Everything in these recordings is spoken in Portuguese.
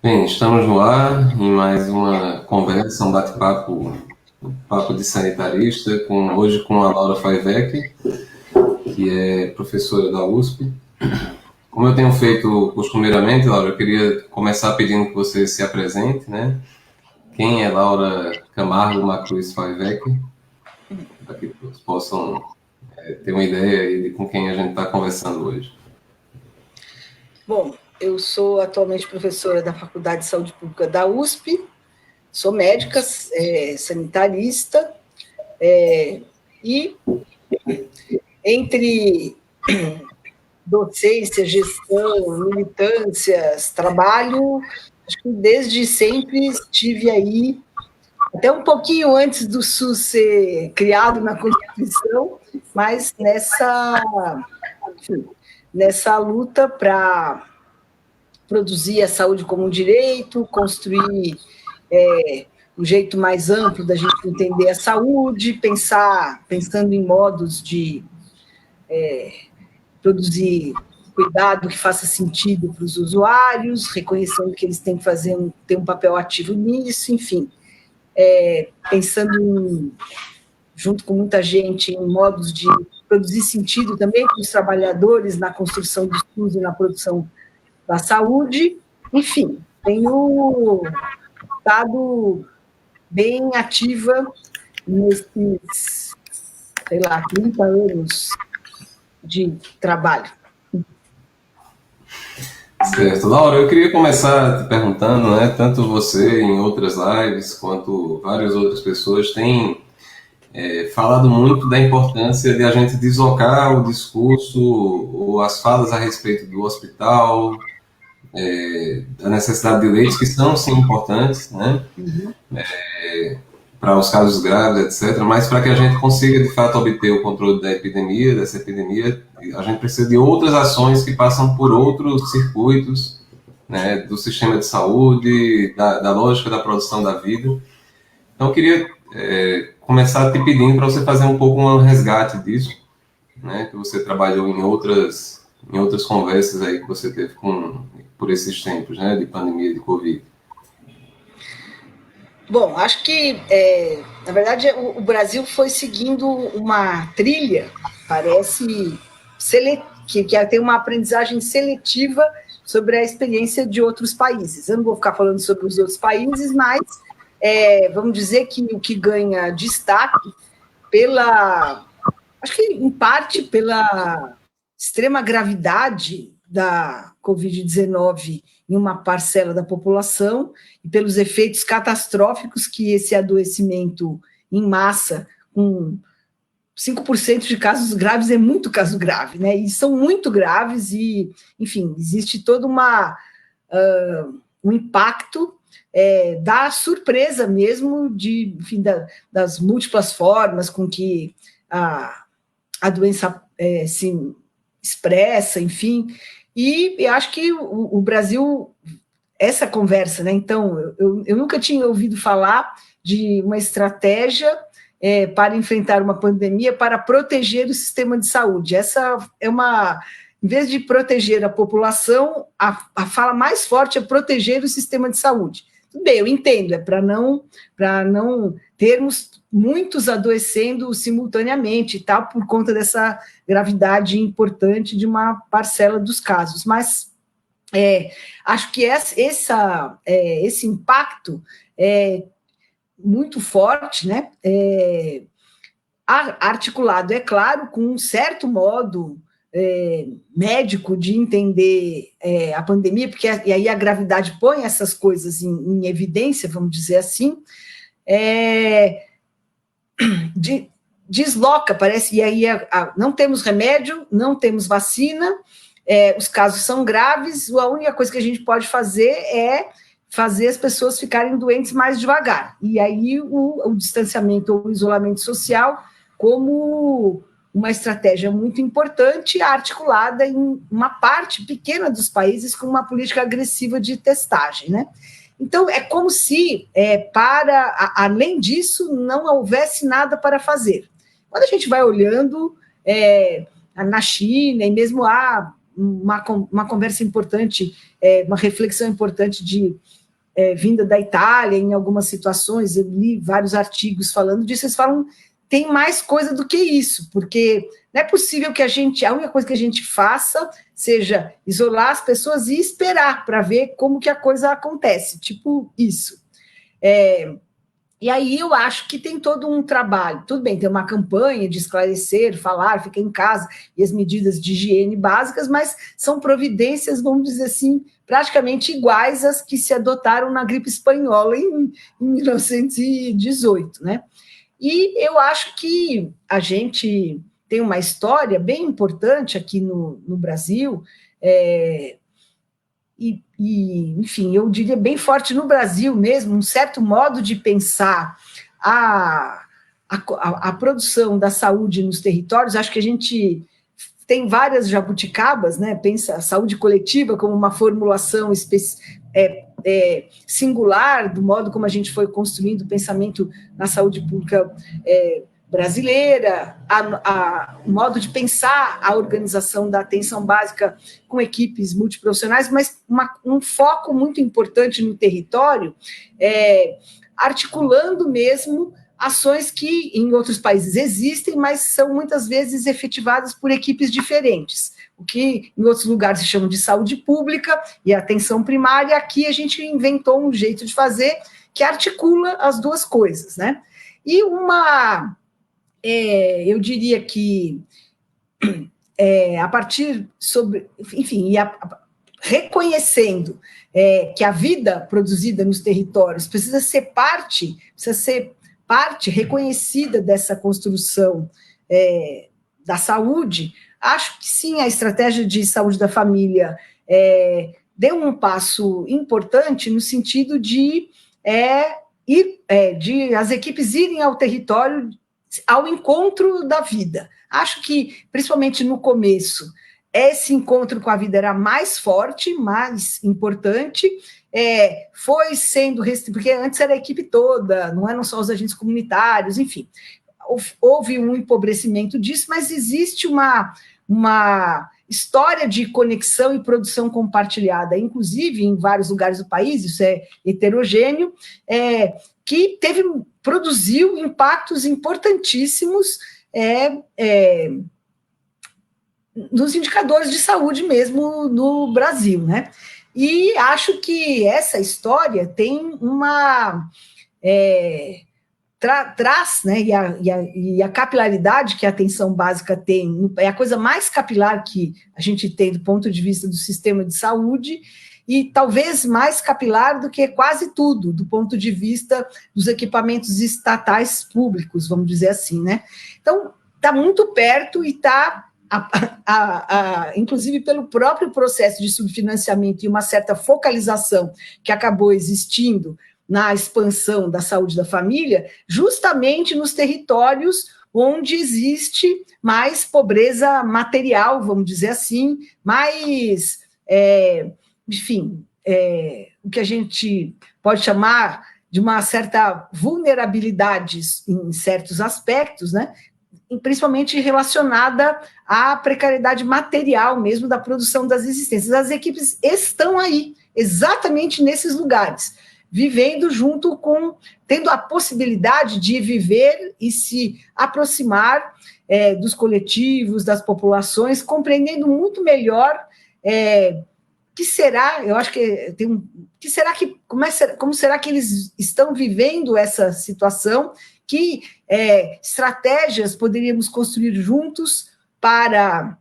Bem, estamos no ar em mais uma conversa, um bate-papo, um papo de sanitarista, hoje com a Laura Faivec, que é professora da USP. Como eu tenho feito costumeiramente, Laura, eu queria começar pedindo que você se apresente, né? Quem é Laura Camargo Macruz Faivec? Para que todos possam ter uma ideia de com quem a gente está conversando hoje. Bom, eu sou atualmente professora da Faculdade de Saúde Pública da USP, sou médica, sanitarista, e entre docência, gestão, militâncias, trabalho, acho que desde sempre estive aí, até um pouquinho antes do SUS ser criado na Constituição, mas nessa luta para produzir a saúde como um direito, construir um jeito mais amplo da gente entender a saúde, pensando em modos de produzir cuidado que faça sentido para os usuários, reconhecendo que eles têm que ter um papel ativo nisso, enfim, pensando junto com muita gente em modos de produzir sentido também para os trabalhadores na construção do SUS e na produção da saúde, enfim, tenho estado bem ativa nesses, 30 anos de trabalho. Certo. Laura, eu queria começar te perguntando, né, tanto você em outras lives, quanto várias outras pessoas têm falado muito da importância de a gente deslocar o discurso ou as falas a respeito do hospital, da necessidade de leitos, que são, sim, importantes, né, para os casos graves, etc., mas para que a gente consiga, de fato, obter o controle dessa epidemia, a gente precisa de outras ações que passam por outros circuitos, né, do sistema de saúde, da lógica da produção da vida. Então, eu queria começar te pedindo para você fazer um pouco um resgate disso, né, que você trabalhou em outras conversas aí que você teve por esses tempos, né, de pandemia de Covid. Bom, acho que, na verdade, o Brasil foi seguindo uma trilha, parece, que tem uma aprendizagem seletiva sobre a experiência de outros países. Eu não vou ficar falando sobre os outros países, mas vamos dizer que o que ganha destaque acho que em parte pela extrema gravidade da Covid-19 em uma parcela da população e pelos efeitos catastróficos que esse adoecimento em massa, com 5% de casos graves, é muito caso grave, né? E são muito graves e, enfim, existe todo um impacto da surpresa mesmo, enfim, das múltiplas formas com que a doença se expressa, enfim, e eu acho que o Brasil, essa conversa, né? Então, eu nunca tinha ouvido falar de uma estratégia para enfrentar uma pandemia, para proteger o sistema de saúde. Essa é em vez de proteger a população, a fala mais forte é proteger o sistema de saúde. Tudo bem, eu entendo, é para não termos muitos adoecendo simultaneamente, tal, por conta dessa gravidade importante de uma parcela dos casos. Mas acho que esse impacto é muito forte, né? Articulado, é claro, com um certo modo médico de entender a pandemia, porque e aí a gravidade põe essas coisas em evidência, vamos dizer assim, desloca, parece, e aí não temos remédio, não temos vacina, os casos são graves, a única coisa que a gente pode fazer é fazer as pessoas ficarem doentes mais devagar, e aí o distanciamento ou o isolamento social como uma estratégia muito importante, articulada em uma parte pequena dos países com uma política agressiva de testagem, né? Então, é como se, além disso, não houvesse nada para fazer. Quando a gente vai olhando na China, e mesmo uma conversa importante, uma reflexão importante vinda da Itália, em algumas situações, eu li vários artigos falando disso, eles falam, tem mais coisa do que isso, porque não é possível que a única coisa que a gente faça seja isolar as pessoas e esperar para ver como que a coisa acontece, tipo isso. E aí eu acho que tem todo um trabalho, tudo bem, tem uma campanha de esclarecer, falar, fica em casa, e as medidas de higiene básicas, mas são providências, vamos dizer assim, praticamente iguais às que se adotaram na gripe espanhola em 1918, né? E eu acho que a gente tem uma história bem importante aqui no Brasil, enfim, eu diria bem forte no Brasil mesmo, um certo modo de pensar a produção da saúde nos territórios. Acho que a gente tem várias jabuticabas, né? Pensa a saúde coletiva como uma formulação singular do modo como a gente foi construindo o pensamento na saúde pública brasileira, o modo de pensar a organização da atenção básica com equipes multiprofissionais, mas um foco muito importante no território, articulando mesmo ações que em outros países existem, mas são muitas vezes efetivadas por equipes diferentes. O que em outros lugares se chama de saúde pública e atenção primária, aqui a gente inventou um jeito de fazer que articula as duas coisas, né? E eu diria que a partir enfim, reconhecendo que a vida produzida nos territórios precisa ser parte reconhecida dessa construção da saúde, acho que sim, a estratégia de saúde da família deu um passo importante no sentido de as equipes irem ao território ao encontro da vida. Acho que, principalmente no começo, esse encontro com a vida era mais forte, mais importante, foi sendo porque antes era a equipe toda, não eram só os agentes comunitários, enfim, houve um empobrecimento disso, mas existe uma história de conexão e produção compartilhada, inclusive em vários lugares do país, isso é heterogêneo, que produziu impactos importantíssimos nos indicadores de saúde mesmo no Brasil, né? E acho que essa história tem traz, né, e a capilaridade que a atenção básica tem, é a coisa mais capilar que a gente tem do ponto de vista do sistema de saúde, e talvez mais capilar do que quase tudo, do ponto de vista dos equipamentos estatais públicos, vamos dizer assim, né? Então, está muito perto e está, inclusive pelo próprio processo de subfinanciamento e uma certa focalização que acabou existindo na expansão da saúde da família, justamente nos territórios onde existe mais pobreza material, vamos dizer assim, mais, enfim, o que a gente pode chamar de uma certa vulnerabilidade em certos aspectos, né? Principalmente relacionada à precariedade material mesmo da produção das existências. As equipes estão aí, exatamente nesses lugares, vivendo junto tendo a possibilidade de viver e se aproximar dos coletivos, das populações, compreendendo muito melhor que será, eu acho que como será que eles estão vivendo essa situação, que estratégias poderíamos construir juntos para,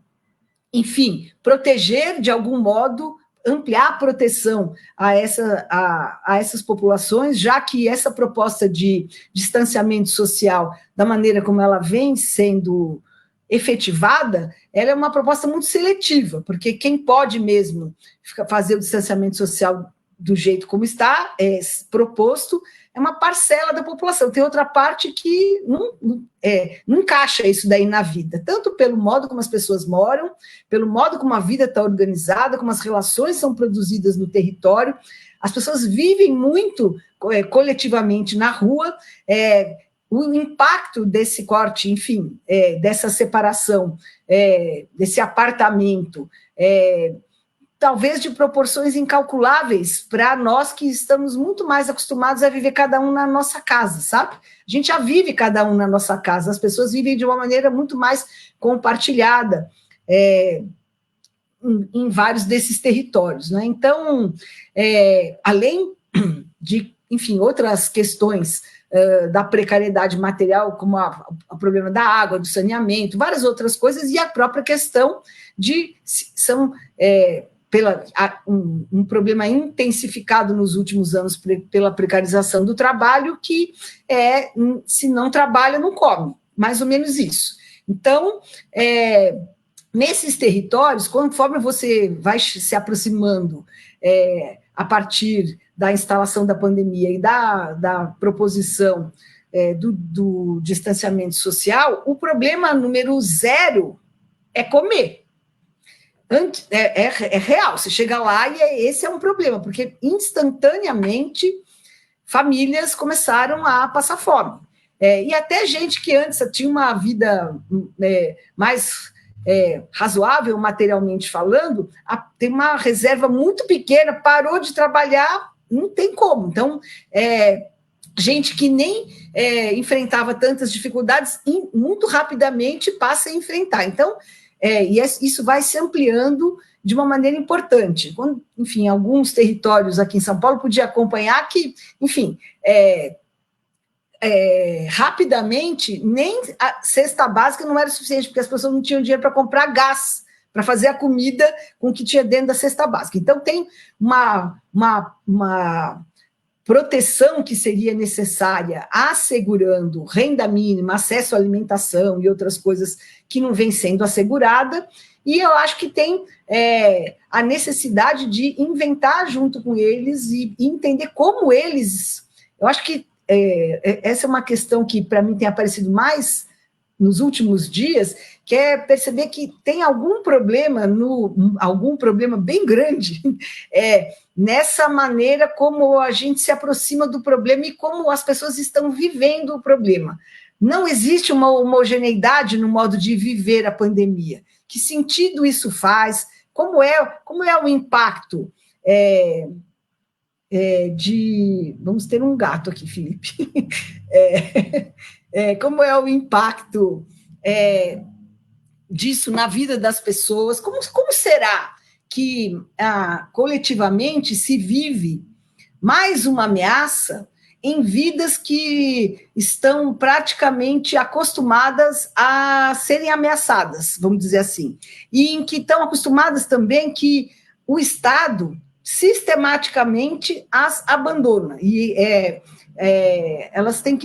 enfim, proteger de algum modo, ampliar a proteção a essas populações, já que essa proposta de distanciamento social, da maneira como ela vem sendo efetivada, ela é uma proposta muito seletiva, porque quem pode mesmo fazer o distanciamento social do jeito como está proposto é uma parcela da população. Tem outra parte que não encaixa isso daí na vida, tanto pelo modo como as pessoas moram, pelo modo como a vida está organizada, como as relações são produzidas no território. As pessoas vivem muito coletivamente na rua, o impacto desse corte, enfim, dessa separação, desse apartamento, talvez de proporções incalculáveis para nós que estamos muito mais acostumados a viver cada um na nossa casa, sabe? A gente já vive cada um na nossa casa, as pessoas vivem de uma maneira muito mais compartilhada em vários desses territórios, né? Então, além de, enfim, outras questões da precariedade material, como o problema da água, do saneamento, várias outras coisas, e a própria questão de um problema intensificado nos últimos anos pela precarização do trabalho, que se não trabalha, não come, mais ou menos isso. Então, nesses territórios, conforme você vai se aproximando a partir da instalação da pandemia e da proposição do distanciamento social, o problema número 0 é comer. É real, você chega lá e esse é um problema, porque instantaneamente famílias começaram a passar fome. E até gente que antes tinha uma vida mais razoável, materialmente falando, tem uma reserva muito pequena, parou de trabalhar, não tem como. Então, gente que nem enfrentava tantas dificuldades, muito rapidamente passa a enfrentar. Então, e isso vai se ampliando de uma maneira importante. Quando, enfim, alguns territórios aqui em São Paulo podia acompanhar que, enfim, rapidamente, nem a cesta básica não era suficiente, porque as pessoas não tinham dinheiro para comprar gás, para fazer a comida com o que tinha dentro da cesta básica. Então, tem uma proteção que seria necessária, assegurando renda mínima, acesso à alimentação e outras coisas que não vem sendo assegurada, e eu acho que tem a necessidade de inventar junto com eles e entender como eles... Eu acho que essa é uma questão que, para mim, tem aparecido mais nos últimos dias, que é perceber que tem algum problema bem grande nessa maneira como a gente se aproxima do problema e como as pessoas estão vivendo o problema. Não existe uma homogeneidade no modo de viver a pandemia. Que sentido isso faz? Como é o impacto Vamos ter um gato aqui, Felipe. Como é o impacto disso na vida das pessoas? Como será que coletivamente se vive mais uma ameaça em vidas que estão praticamente acostumadas a serem ameaçadas, vamos dizer assim, e em que estão acostumadas também que o Estado sistematicamente as abandona, e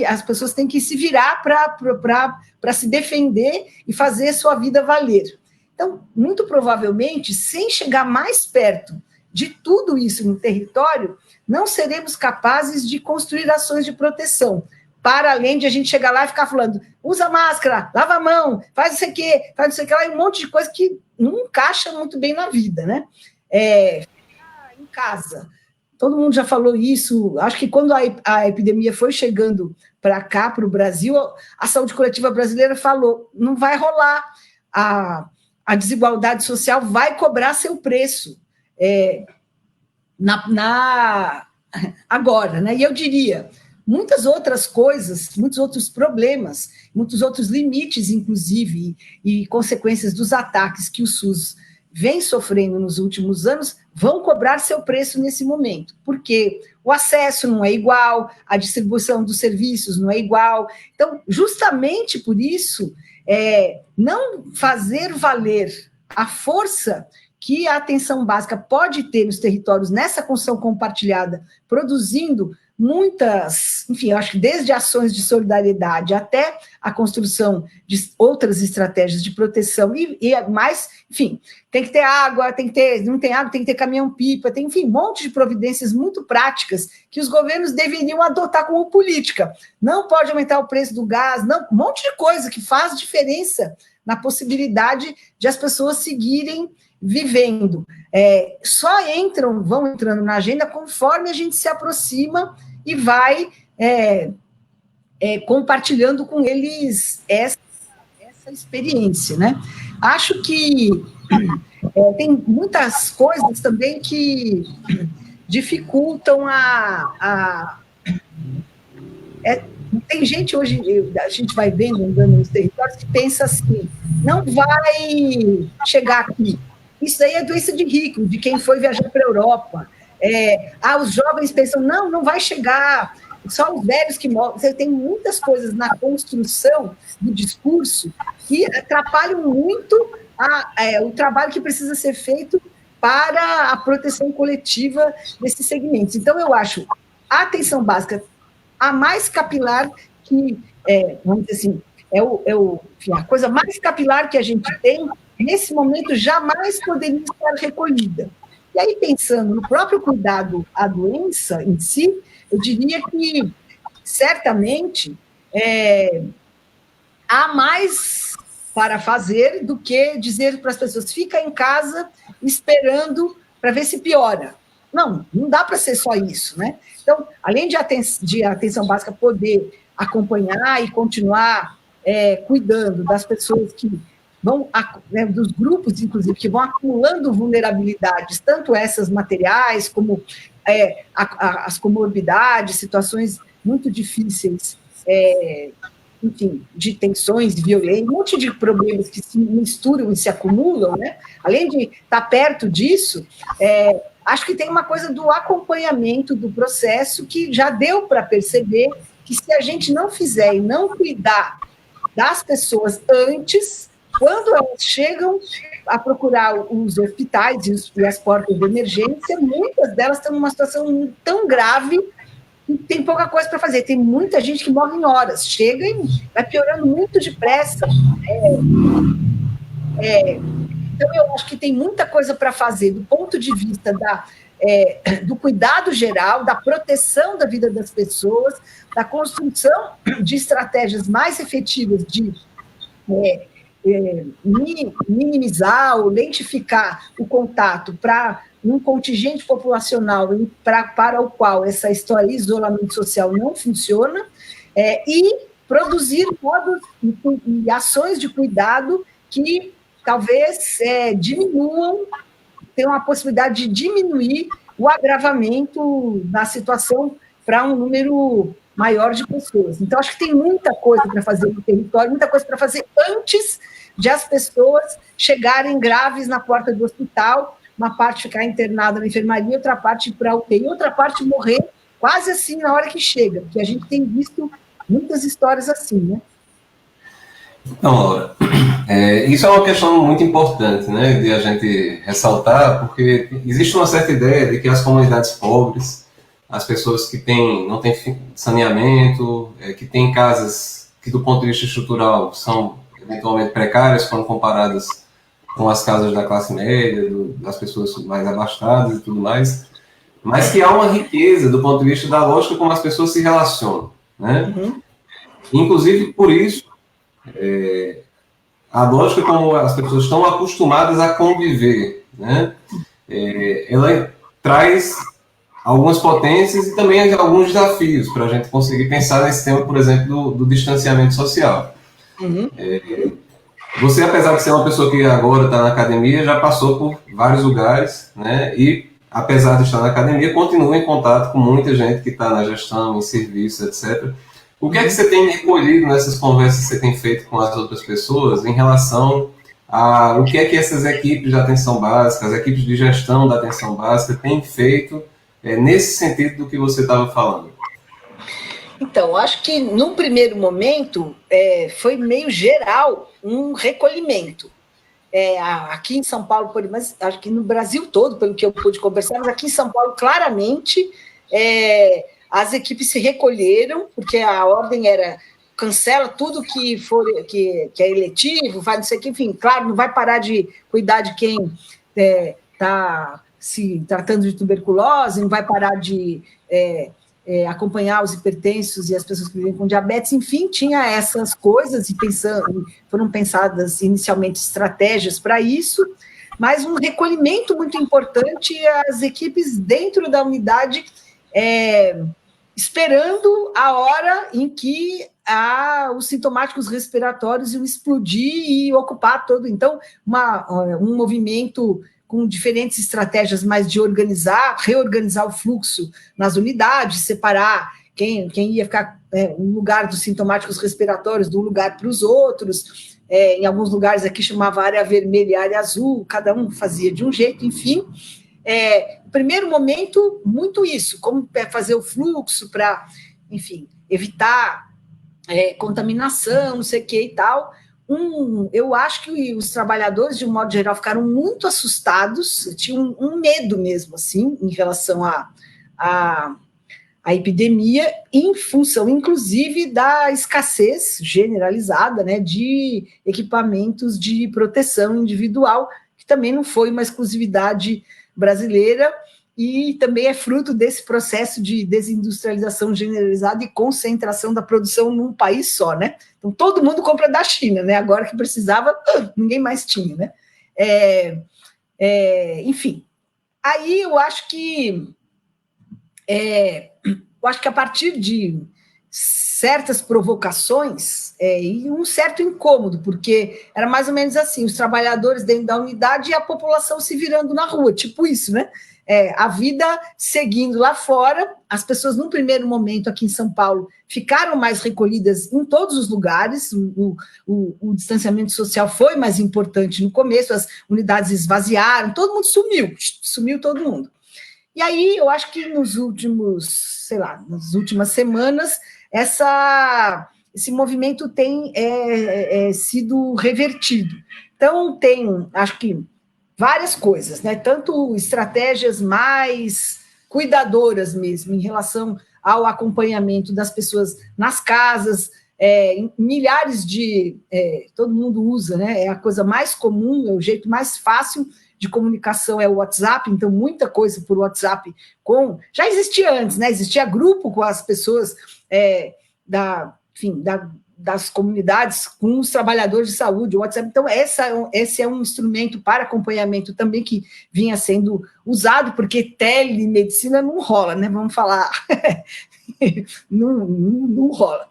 as pessoas têm que se virar para se defender e fazer sua vida valer. Então, muito provavelmente, sem chegar mais perto de tudo isso no território, não seremos capazes de construir ações de proteção, para além de a gente chegar lá e ficar falando, usa máscara, lava a mão, faz isso aqui, faz isso aqui, lá, um monte de coisa que não encaixa muito bem na vida, né? Em casa. Todo mundo já falou isso. Acho que quando a epidemia foi chegando para cá, para o Brasil, a saúde coletiva brasileira falou, não vai rolar, a desigualdade social vai cobrar seu preço agora, né? E eu diria, muitas outras coisas, muitos outros problemas, muitos outros limites, inclusive, e consequências dos ataques que o SUS vem sofrendo nos últimos anos, vão cobrar seu preço nesse momento, porque o acesso não é igual, a distribuição dos serviços não é igual. Então, justamente por isso, não fazer valer a força que a atenção básica pode ter nos territórios nessa construção compartilhada, produzindo muitas, enfim, eu acho que desde ações de solidariedade até a construção de outras estratégias de proteção e mais, enfim, tem que ter água, não tem água, tem que ter caminhão-pipa, tem, enfim, um monte de providências muito práticas que os governos deveriam adotar como política. Não pode aumentar o preço do gás, não, um monte de coisa que faz diferença na possibilidade de as pessoas seguirem vivendo. Só vão entrando na agenda conforme a gente se aproxima e vai compartilhando com eles essa experiência, né? Acho que tem muitas coisas também que dificultam tem gente hoje, a gente vai vendo, andando nos territórios, que pensa assim, não vai chegar aqui. Isso aí é doença de rico, de quem foi viajar para a Europa. Os jovens pensam, não vai chegar, só os velhos que morrem. Você tem muitas coisas na construção do discurso que atrapalham muito o trabalho que precisa ser feito para a proteção coletiva desses segmentos. Então, eu acho a atenção básica a mais capilar que, vamos dizer assim, enfim, a coisa mais capilar que a gente tem, nesse momento, jamais poderia estar recolhida. E aí, pensando no próprio cuidado à doença em si, eu diria que, certamente, há mais para fazer do que dizer para as pessoas, fica em casa esperando para ver se piora. Não dá para ser só isso, né? Então, além de atenção básica poder acompanhar e continuar cuidando das pessoas que vão, dos grupos, inclusive, que vão acumulando vulnerabilidades, tanto essas materiais, como as comorbidades, situações muito difíceis, enfim, de tensões, de violência, um monte de problemas que se misturam e se acumulam, né? Além de estar perto disso, acho que tem uma coisa do acompanhamento do processo que já deu para perceber que se a gente não fizer e não cuidar das pessoas antes, quando elas chegam a procurar os hospitais e as portas de emergência, muitas delas estão numa situação tão grave que tem pouca coisa para fazer. Tem muita gente que morre em horas, chega e vai piorando muito depressa. Então, eu acho que tem muita coisa para fazer do ponto de vista do cuidado geral, da proteção da vida das pessoas, da construção de estratégias mais efetivas de minimizar ou lentificar o contato para um contingente populacional para o qual essa história de isolamento social não funciona, e produzir modos e ações de cuidado que talvez diminuam, tenham a possibilidade de diminuir o agravamento da situação para um número maior de pessoas. Então, acho que tem muita coisa para fazer no território, muita coisa para fazer antes de as pessoas chegarem graves na porta do hospital, uma parte ficar internada na enfermaria, outra parte ir para a UTI, outra parte morrer quase assim na hora que chega, porque a gente tem visto muitas histórias assim, né? Então, Laura, isso é uma questão muito importante, né, de a gente ressaltar, porque existe uma certa ideia de que as comunidades pobres, as pessoas que não têm saneamento, que têm casas que, do ponto de vista estrutural, são eventualmente precárias quando comparadas com as casas da classe média, das pessoas mais abastadas e tudo mais, mas que há uma riqueza do ponto de vista da lógica como as pessoas se relacionam, né? Uhum. Inclusive, por isso, a lógica como as pessoas estão acostumadas a conviver, né? Ela traz algumas potências e também alguns desafios para a gente conseguir pensar nesse tema, por exemplo, do distanciamento social. Uhum. Você, apesar de ser uma pessoa que agora está na academia, já passou por vários lugares, né? E, apesar de estar na academia, continua em contato com muita gente que está na gestão, em serviço, etc. O que é que você tem recolhido nessas conversas que você tem feito com as outras pessoas em relação a o que é que essas equipes de atenção básica, as equipes de gestão da atenção básica têm feito nesse sentido do que você estava falando? Então, acho que, num primeiro momento, foi meio geral um recolhimento. Aqui em São Paulo, mas acho que no Brasil todo, pelo que eu pude conversar, mas aqui em São Paulo, claramente, as equipes se recolheram, porque a ordem era cancela tudo que é eletivo, vai não sei o que, enfim, claro, não vai parar de cuidar de quem está se tratando de tuberculose, não vai parar de acompanhar os hipertensos e as pessoas que vivem com diabetes, enfim, tinha essas coisas e foram pensadas inicialmente estratégias para isso, mas um recolhimento muito importante, as equipes dentro da unidade esperando a hora em que os sintomáticos respiratórios iam explodir e ocupar todo. Então, um movimento com diferentes estratégias, mais de reorganizar o fluxo nas unidades, separar quem ia ficar no lugar dos sintomáticos respiratórios de um lugar para os outros. Em alguns lugares aqui chamava área vermelha e área azul, cada um fazia de um jeito, enfim. Primeiro momento, muito isso, como fazer o fluxo para, enfim, evitar contaminação, não sei o que e tal. Eu acho que os trabalhadores, de um modo geral, ficaram muito assustados, tinham um medo mesmo, assim, em relação à epidemia, em função, inclusive, da escassez generalizada, né, de equipamentos de proteção individual, que também não foi uma exclusividade brasileira, e também é fruto desse processo de desindustrialização generalizada e concentração da produção num país só, né? Então, todo mundo compra da China, né? Agora que precisava, ninguém mais tinha, né? Enfim, aí eu acho que a partir de certas provocações e um certo incômodo, porque era mais ou menos assim, os trabalhadores dentro da unidade e a população se virando na rua, tipo isso, né? A vida seguindo lá fora, as pessoas, num primeiro momento, aqui em São Paulo, ficaram mais recolhidas em todos os lugares, o distanciamento social foi mais importante no começo, as unidades esvaziaram, todo mundo sumiu todo mundo. E aí, eu acho que nas últimas semanas, esse movimento tem sido revertido. Então, acho que, várias coisas, né? Tanto estratégias mais cuidadoras mesmo, em relação ao acompanhamento das pessoas nas casas, milhares todo mundo usa, né? É a coisa mais comum, é o jeito mais fácil de comunicação, é o WhatsApp, então muita coisa por WhatsApp já existia antes, né? Existia grupo com as pessoas das comunidades com os trabalhadores de saúde, o WhatsApp. Então, esse é um instrumento para acompanhamento também que vinha sendo usado, porque telemedicina não rola, né? Vamos falar, não rola.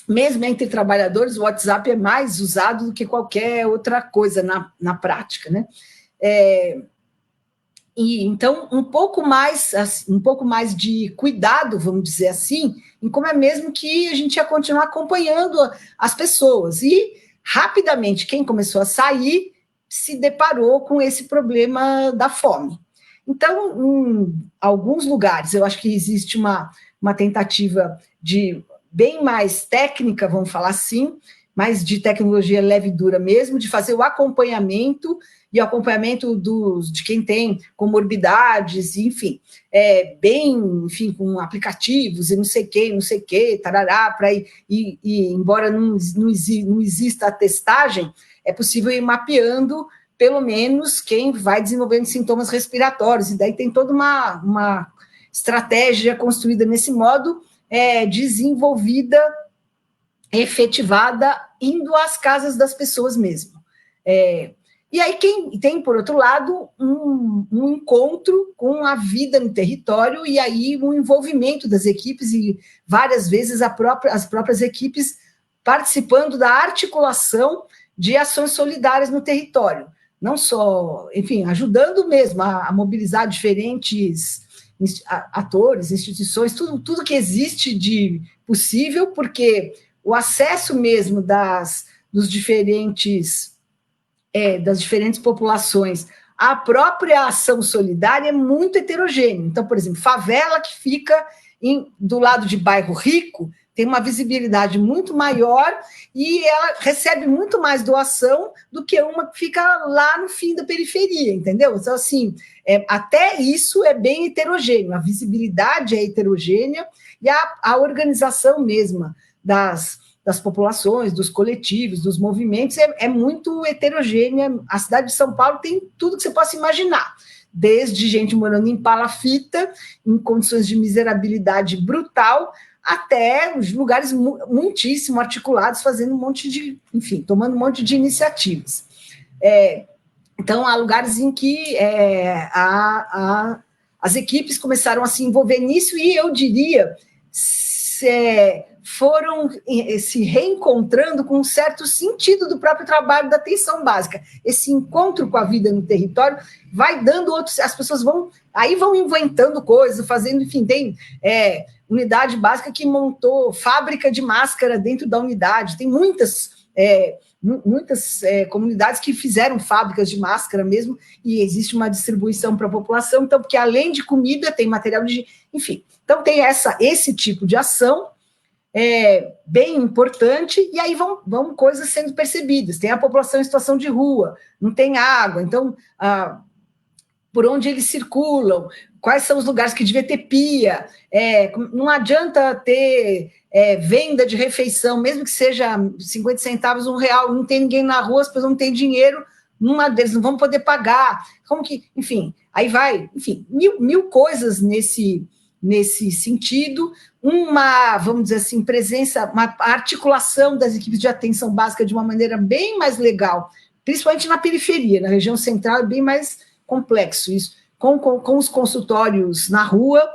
Mesmo entre trabalhadores, o WhatsApp é mais usado do que qualquer outra coisa na prática, né? E então um pouco mais de cuidado, vamos dizer assim, em como é mesmo que a gente ia continuar acompanhando as pessoas. E rapidamente quem começou a sair se deparou com esse problema da fome. Então, em alguns lugares, eu acho que existe uma tentativa de bem mais técnica, vamos falar assim, mais de tecnologia leve e dura mesmo, de fazer o acompanhamento e o acompanhamento de quem tem comorbidades, enfim, enfim, com aplicativos e não sei o que, tarará, embora não exista a testagem, é possível ir mapeando, pelo menos, quem vai desenvolvendo sintomas respiratórios, e daí tem toda uma estratégia construída nesse modo, desenvolvida, efetivada, indo às casas das pessoas mesmo. E aí quem tem, por outro lado, um encontro com a vida no território, e aí um envolvimento das equipes, e várias vezes as próprias equipes participando da articulação de ações solidárias no território. Não só, enfim, ajudando mesmo a mobilizar diferentes atores, instituições, tudo que existe de possível, porque o acesso mesmo das diferentes populações à própria ação solidária é muito heterogêneo. Então, por exemplo, favela que fica do lado de bairro rico tem uma visibilidade muito maior e ela recebe muito mais doação do que uma que fica lá no fim da periferia, entendeu? Então, assim, até isso é bem heterogêneo, a visibilidade é heterogênea e a organização mesma das populações, dos coletivos, dos movimentos, é muito heterogênea. A cidade de São Paulo tem tudo que você possa imaginar, desde gente morando em palafita, em condições de miserabilidade brutal, até os lugares muitíssimo articulados, fazendo tomando um monte de iniciativas. Então, há lugares em que as equipes começaram a se envolver nisso e eu diria foram se reencontrando com um certo sentido do próprio trabalho da atenção básica. Esse encontro com a vida no território vai dando outros, as pessoas vão inventando coisas, fazendo, enfim, tem unidade básica que montou fábrica de máscara dentro da unidade, tem muitas comunidades que fizeram fábricas de máscara mesmo, e existe uma distribuição para a população, então, porque além de comida, tem material de... Enfim, então tem esse tipo de ação bem importante, e aí vão coisas sendo percebidas. Tem a população em situação de rua, não tem água, então, por onde eles circulam, quais são os lugares que devia ter pia, não adianta ter venda de refeição, mesmo que seja 50 centavos, R$1, não tem ninguém na rua, as pessoas não têm dinheiro, numa deles não vão poder pagar, como que, enfim, aí vai, enfim, mil coisas nesse sentido, vamos dizer assim, uma articulação das equipes de atenção básica de uma maneira bem mais legal, principalmente na periferia, na região central é bem mais complexo isso, com os consultórios na rua,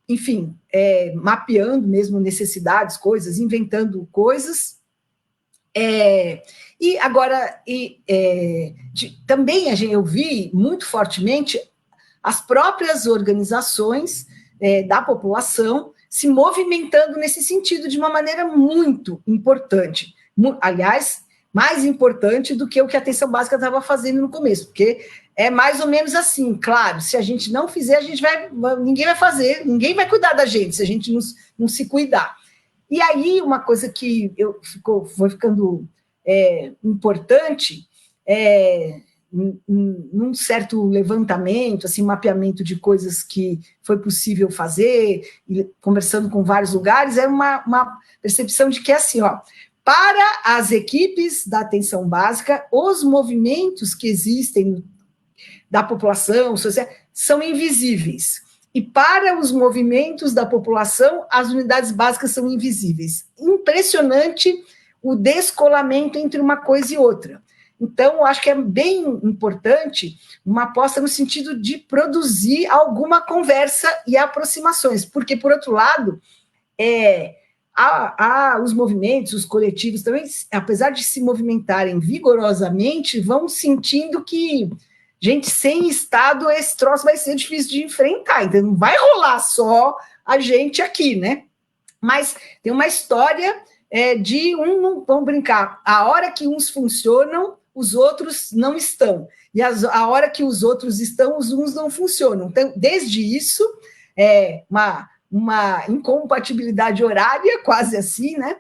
enfim, mapeando mesmo necessidades, coisas, inventando coisas, e agora, também eu vi muito fortemente as próprias organizações da população se movimentando nesse sentido de uma maneira muito importante. Aliás, mais importante do que o que a atenção básica estava fazendo no começo, porque é mais ou menos assim, claro, se a gente não fizer, ninguém vai fazer, ninguém vai cuidar da gente, se a gente não se cuidar. E aí, uma coisa que foi ficando importante, num certo levantamento, assim, mapeamento de coisas que foi possível fazer, e conversando com vários lugares, uma percepção de que é assim, para as equipes da atenção básica, os movimentos que existem da população social são invisíveis. E para os movimentos da população, as unidades básicas são invisíveis. Impressionante o descolamento entre uma coisa e outra. Então, eu acho que é bem importante uma aposta no sentido de produzir alguma conversa e aproximações, porque, por outro lado, os movimentos, os coletivos também, apesar de se movimentarem vigorosamente, vão sentindo que, gente, sem Estado, esse troço vai ser difícil de enfrentar, então não vai rolar só a gente aqui, né? Mas tem uma história vamos brincar, a hora que uns funcionam, os outros não estão, e a hora que os outros estão, os uns não funcionam. Então, desde isso, uma incompatibilidade horária, quase assim, né?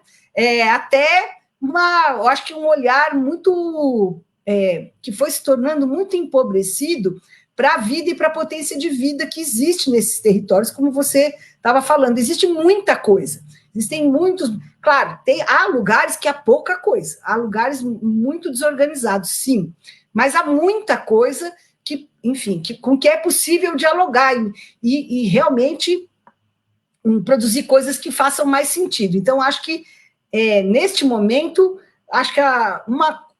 Até eu acho que um olhar muito que foi se tornando muito empobrecido para a vida e para a potência de vida que existe nesses territórios, como você estava falando. Existe muita coisa, existem muitos... Claro, há lugares que há pouca coisa, há lugares muito desorganizados, sim, mas há muita coisa que, enfim, com que é possível dialogar e realmente produzir coisas que façam mais sentido. Então, acho que, neste momento, acho que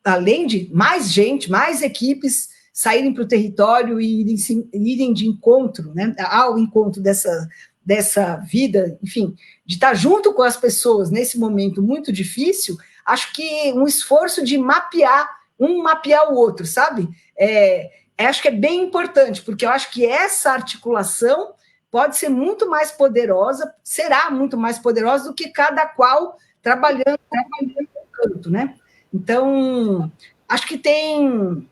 além de mais gente, mais equipes saírem para o território e irem de encontro, né, ao encontro dessa vida, enfim, de estar junto com as pessoas nesse momento muito difícil, acho que um esforço de mapear o outro, sabe? Acho que é bem importante, porque eu acho que essa articulação pode ser muito mais poderosa, será muito mais poderosa do que cada qual trabalhando no canto, né? Então, acho que tem...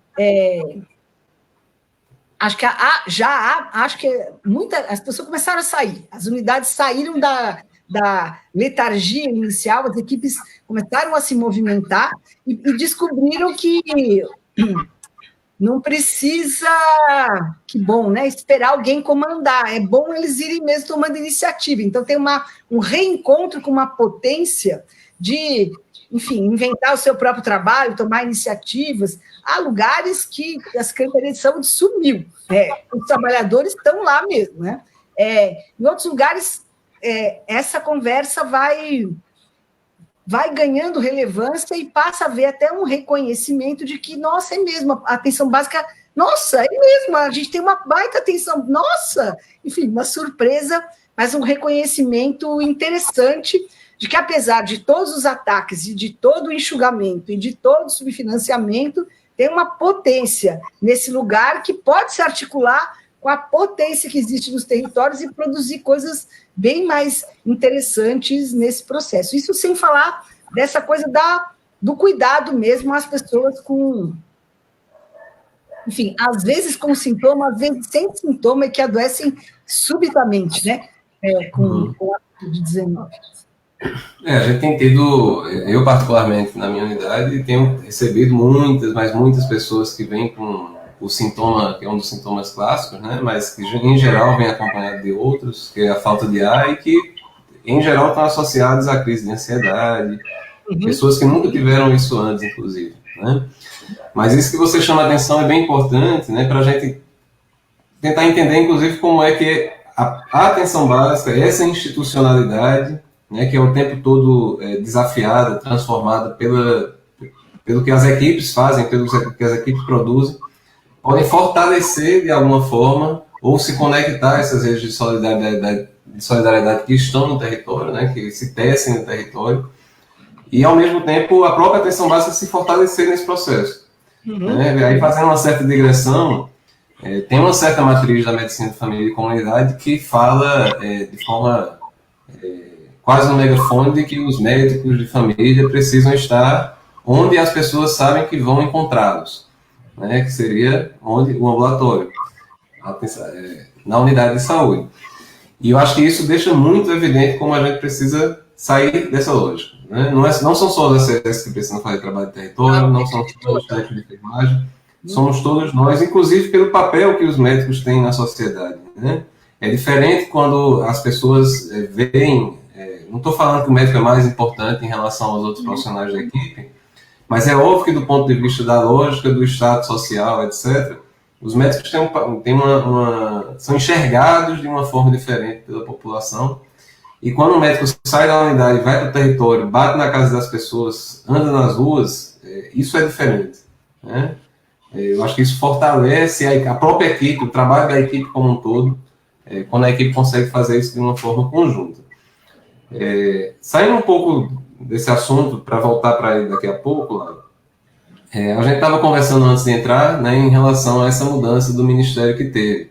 acho que as pessoas começaram a sair, as unidades saíram da letargia inicial, as equipes começaram a se movimentar e descobriram que não precisa, que bom, né, esperar alguém comandar, é bom eles irem mesmo tomando iniciativa. Então tem um reencontro com uma potência de, enfim, inventar o seu próprio trabalho, tomar iniciativas. Há lugares que a Secretaria de Saúde sumiu, os trabalhadores estão lá mesmo, né? Em outros lugares, essa conversa vai ganhando relevância e passa a haver até um reconhecimento de que, nossa, é mesmo, a atenção básica Nossa, é mesmo, a gente tem uma baita atenção, nossa, enfim, uma surpresa, mas um reconhecimento interessante de que, apesar de todos os ataques e de todo o enxugamento e de todo o subfinanciamento, tem uma potência nesse lugar que pode se articular com a potência que existe nos territórios e produzir coisas bem mais interessantes nesse processo. Isso sem falar dessa coisa do cuidado mesmo às pessoas com, enfim, às vezes com sintoma, às vezes sem sintoma, e que adoecem subitamente, né? Com a Covid-19. A gente tem tido, eu particularmente na minha unidade, tenho recebido muitas, mas muitas pessoas que vêm com o sintoma, que é um dos sintomas clássicos, né? Mas que em geral vem acompanhado de outros, que é a falta de ar e que em geral estão associados à crise de ansiedade, pessoas que nunca tiveram isso antes, inclusive, né? Mas isso que você chama a atenção é bem importante, né? Para a gente tentar entender, inclusive, como é que a atenção básica, essa institucionalidade, né, que é o tempo todo desafiada, transformada pelo que as equipes fazem, pelo que as equipes produzem, podem fortalecer de alguma forma ou se conectar a essas redes de solidariedade que estão no território, né, que se tecem no território, e ao mesmo tempo a própria atenção básica se fortalecer nesse processo. Né? Aí fazendo uma certa digressão, tem uma certa matriz da medicina de família e comunidade que fala de forma quase um megafone de que os médicos de família precisam estar onde as pessoas sabem que vão encontrá-los, né? Que seria onde o ambulatório, na unidade de saúde. E eu acho que isso deixa muito evidente como a gente precisa sair dessa lógica. Né? Não são só os ACS que precisam fazer trabalho de território, não são só os técnicos de enfermagem, somos todos nós, inclusive pelo papel que os médicos têm na sociedade. Né? É diferente quando as pessoas veem, não estou falando que o médico é mais importante em relação aos outros profissionais da equipe, mas é óbvio que do ponto de vista da lógica, do estado social, etc., os médicos são enxergados de uma forma diferente pela população. E quando o médico sai da unidade, vai para o território, bate na casa das pessoas, anda nas ruas, isso é diferente. Né? Eu acho que isso fortalece a própria equipe, o trabalho da equipe como um todo, quando a equipe consegue fazer isso de uma forma conjunta. Saindo um pouco desse assunto, para voltar para ele daqui a pouco, Laura, a gente estava conversando antes de entrar, né, em relação a essa mudança do ministério que teve.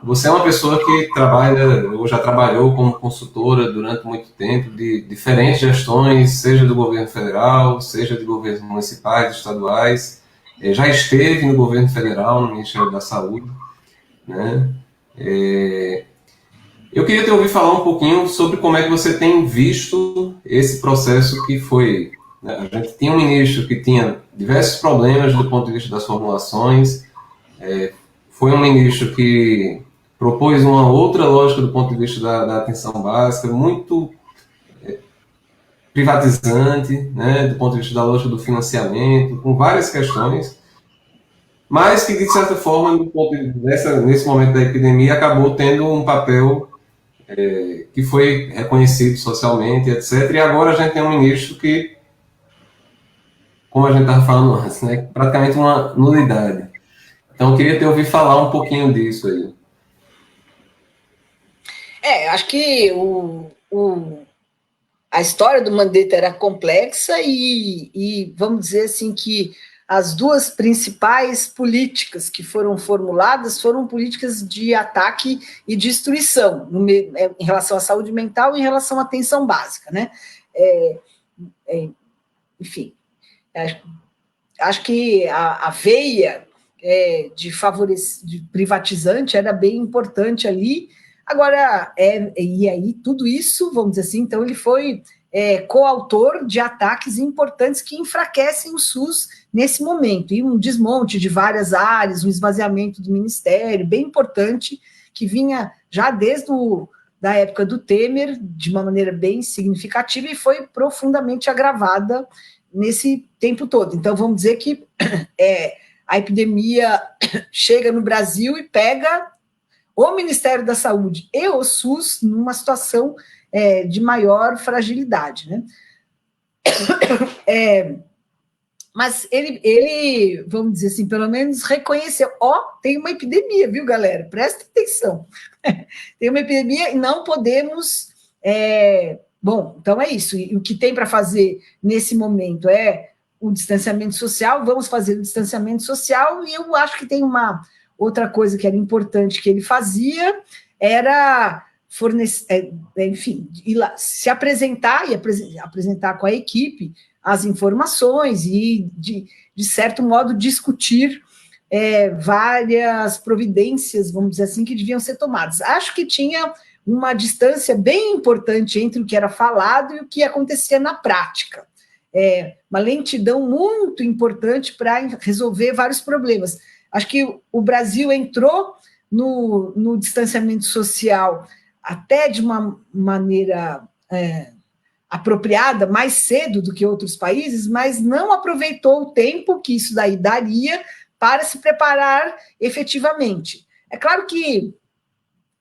Você é uma pessoa que trabalha, ou já trabalhou como consultora durante muito tempo, de diferentes gestões, seja do governo federal, seja de governos municipais, estaduais, já esteve no governo federal, no Ministério da Saúde, né? Eu queria te ouvir falar um pouquinho sobre como é que você tem visto esse processo que foi... Né? A gente tinha um ministro que tinha diversos problemas do ponto de vista das formulações, foi um ministro que propôs uma outra lógica do ponto de vista da atenção básica, muito privatizante, né, do ponto de vista da lógica do financiamento, com várias questões, mas que, de certa forma, nesse momento da epidemia, acabou tendo um papel que foi reconhecido socialmente, etc. E agora a gente tem um ministro que, como a gente estava falando antes, né, praticamente uma nulidade. Então, eu queria te ouvir falar um pouquinho disso aí. Acho que a história do Mandetta era complexa e vamos dizer assim que as duas principais políticas que foram formuladas foram políticas de ataque e destruição em relação à saúde mental e em relação à atenção básica, né? Enfim, acho que a veia de privatizante era bem importante ali. Agora, e aí tudo isso, vamos dizer assim, então ele foi coautor de ataques importantes que enfraquecem o SUS nesse momento, e um desmonte de várias áreas, um esvaziamento do ministério, bem importante, que vinha já desde da época do Temer, de uma maneira bem significativa, e foi profundamente agravada nesse tempo todo. Então, vamos dizer que a epidemia chega no Brasil e pega o Ministério da Saúde e o SUS numa situação de maior fragilidade, né? Mas ele, vamos dizer assim, pelo menos reconheceu, tem uma epidemia, viu, galera? Presta atenção. Tem uma epidemia e não podemos... Bom, então é isso. E o que tem para fazer nesse momento é o distanciamento social, vamos fazer o distanciamento social, e eu acho que tem uma outra coisa que era importante que ele fazia, era fornecer, enfim, ir lá, se apresentar e apresentar com a equipe as informações e, de certo modo, discutir várias providências, vamos dizer assim, que deviam ser tomadas. Acho que tinha uma distância bem importante entre o que era falado e o que acontecia na prática. Uma lentidão muito importante para resolver vários problemas. Acho que o Brasil entrou no distanciamento social até de uma maneira apropriada, mais cedo do que outros países, mas não aproveitou o tempo que isso daí daria para se preparar efetivamente. É claro que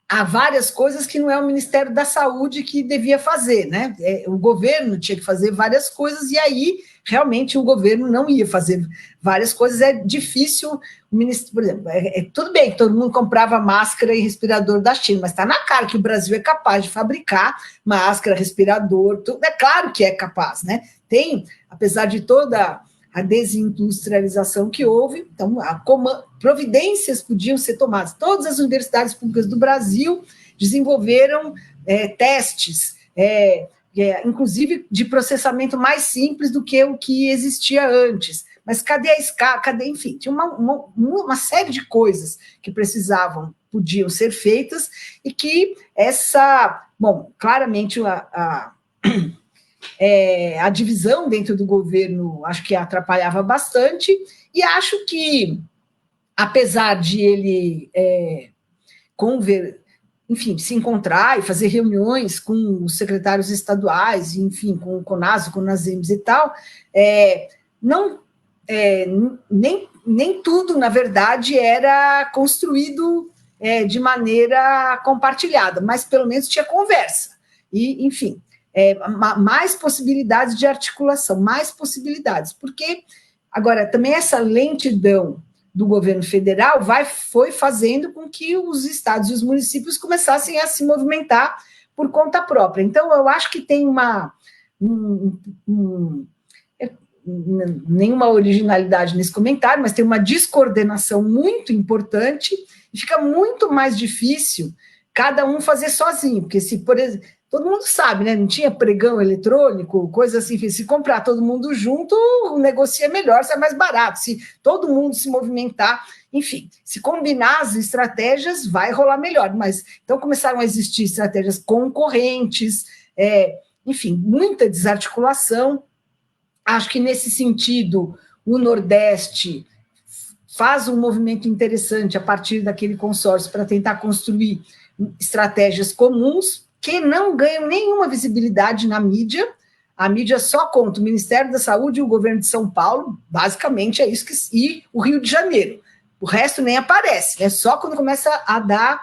há várias coisas que não é o Ministério da Saúde que devia fazer, né? O governo tinha que fazer várias coisas, e aí, realmente, o governo não ia fazer várias coisas. É difícil, o ministro, por exemplo, tudo bem que todo mundo comprava máscara e respirador da China, mas está na cara que o Brasil é capaz de fabricar máscara, respirador, tudo. É claro que é capaz, né? Tem, apesar de toda a desindustrialização que houve, então, providências podiam ser tomadas. Todas as universidades públicas do Brasil desenvolveram testes, inclusive de processamento mais simples do que o que existia antes. Mas cadê a escala? Enfim, tinha uma série de coisas que podiam ser feitas, e que claramente a divisão dentro do governo acho que atrapalhava bastante, e acho que, apesar de ele se encontrar e fazer reuniões com os secretários estaduais, enfim, com o CONAS, com o NASEMS e tal, nem tudo, na verdade, era construído de maneira compartilhada, mas pelo menos tinha conversa. E, enfim, mais possibilidades de articulação, mais possibilidades, porque, agora, também essa lentidão do governo federal foi fazendo com que os estados e os municípios começassem a se movimentar por conta própria. Então, eu acho que tem nenhuma originalidade nesse comentário, mas tem uma descoordenação muito importante, e fica muito mais difícil cada um fazer sozinho, porque se, por exemplo, todo mundo sabe, né? Não tinha pregão eletrônico, coisa assim, se comprar todo mundo junto, negocia melhor, sai mais barato. Se todo mundo se movimentar, enfim, se combinar as estratégias, vai rolar melhor. Mas então começaram a existir estratégias concorrentes, enfim, muita desarticulação. Acho que, nesse sentido, o Nordeste faz um movimento interessante a partir daquele consórcio para tentar construir estratégias comuns, que não ganham nenhuma visibilidade na mídia. A mídia só conta o Ministério da Saúde e o governo de São Paulo, basicamente é isso, e o Rio de Janeiro. O resto nem aparece, é só quando começa a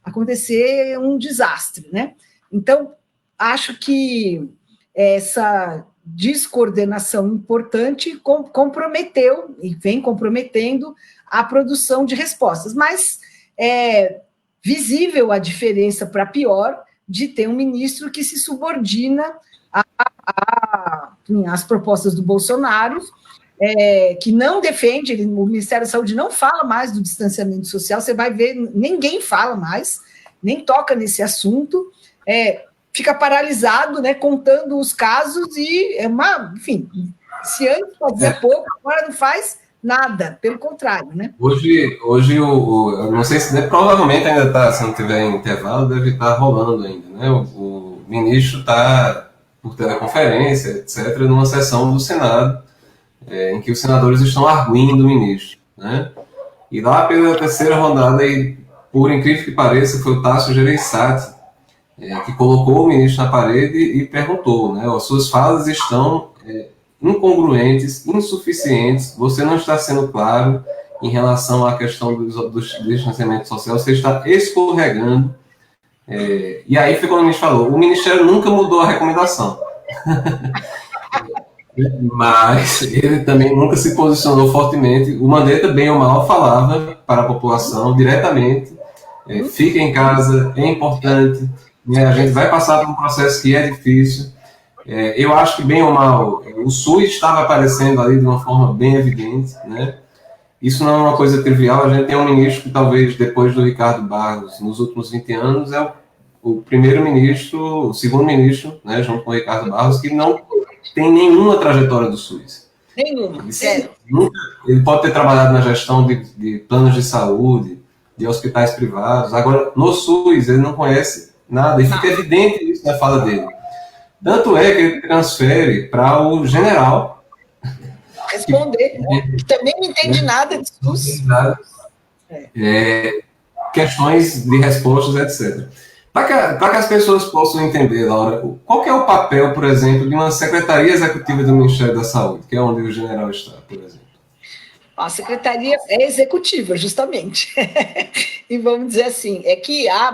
acontecer um desastre, né? Então, acho que essa descoordenação importante comprometeu, e vem comprometendo, a produção de respostas, mas é visível a diferença para pior de ter um ministro que se subordina às propostas do Bolsonaro, que não defende, o Ministério da Saúde não fala mais do distanciamento social, você vai ver, ninguém fala mais, nem toca nesse assunto, fica paralisado, né, contando os casos, e enfim, se antes fazia pouco, agora não faz nada, pelo contrário, né? Hoje eu não sei se provavelmente ainda está, se não tiver em intervalo, deve estar rolando ainda, né? O ministro está por teleconferência, etc., numa sessão do Senado, em que os senadores estão arguindo o ministro, né? E lá pela terceira rodada, e por incrível que pareça, foi o Tasso Gereissati que colocou o ministro na parede e perguntou, né? Suas falas estão incongruentes, insuficientes, você não está sendo claro em relação à questão do distanciamento social, você está escorregando. E aí foi quando o ministro falou, o Ministério nunca mudou a recomendação. Mas ele também nunca se posicionou fortemente. O Mandetta, bem ou mal, falava para a população diretamente: fique em casa, é importante, né? A gente vai passar por um processo que é difícil. Eu acho que, bem ou mal, o SUS estava aparecendo ali de uma forma bem evidente, né? Isso não é uma coisa trivial. A gente tem um ministro que, talvez, depois do Ricardo Barros, nos últimos 20 anos, é o primeiro-ministro, o segundo-ministro, né, junto com o Ricardo Barros, que não tem nenhuma trajetória do SUS. Nenhuma, sério. Ele pode ter trabalhado na gestão de planos de saúde, de hospitais privados. Agora, no SUS, ele não conhece nada. E fica evidente isso na fala dele. Tanto é que ele transfere para o general responder. Também não entende nada de SUS. Questões de respostas, etc. Para que as pessoas possam entender, Laura, qual que é o papel, por exemplo, de uma secretaria executiva do Ministério da Saúde, que é onde o general está, por exemplo? A secretaria é executiva, justamente. E vamos dizer assim, é que há,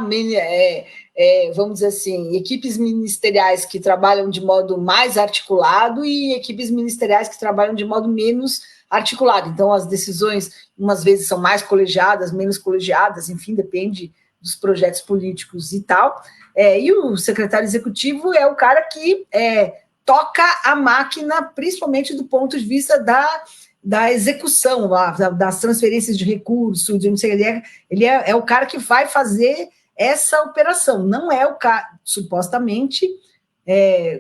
vamos dizer assim, equipes ministeriais que trabalham de modo mais articulado e equipes ministeriais que trabalham de modo menos articulado. Então, as decisões, umas vezes, são mais colegiadas, menos colegiadas, enfim, depende dos projetos políticos e tal. E o secretário executivo é o cara que toca a máquina, principalmente do ponto de vista da execução, das transferências de recursos, de não sei, ele é o cara que vai fazer essa operação, não é o cara, supostamente,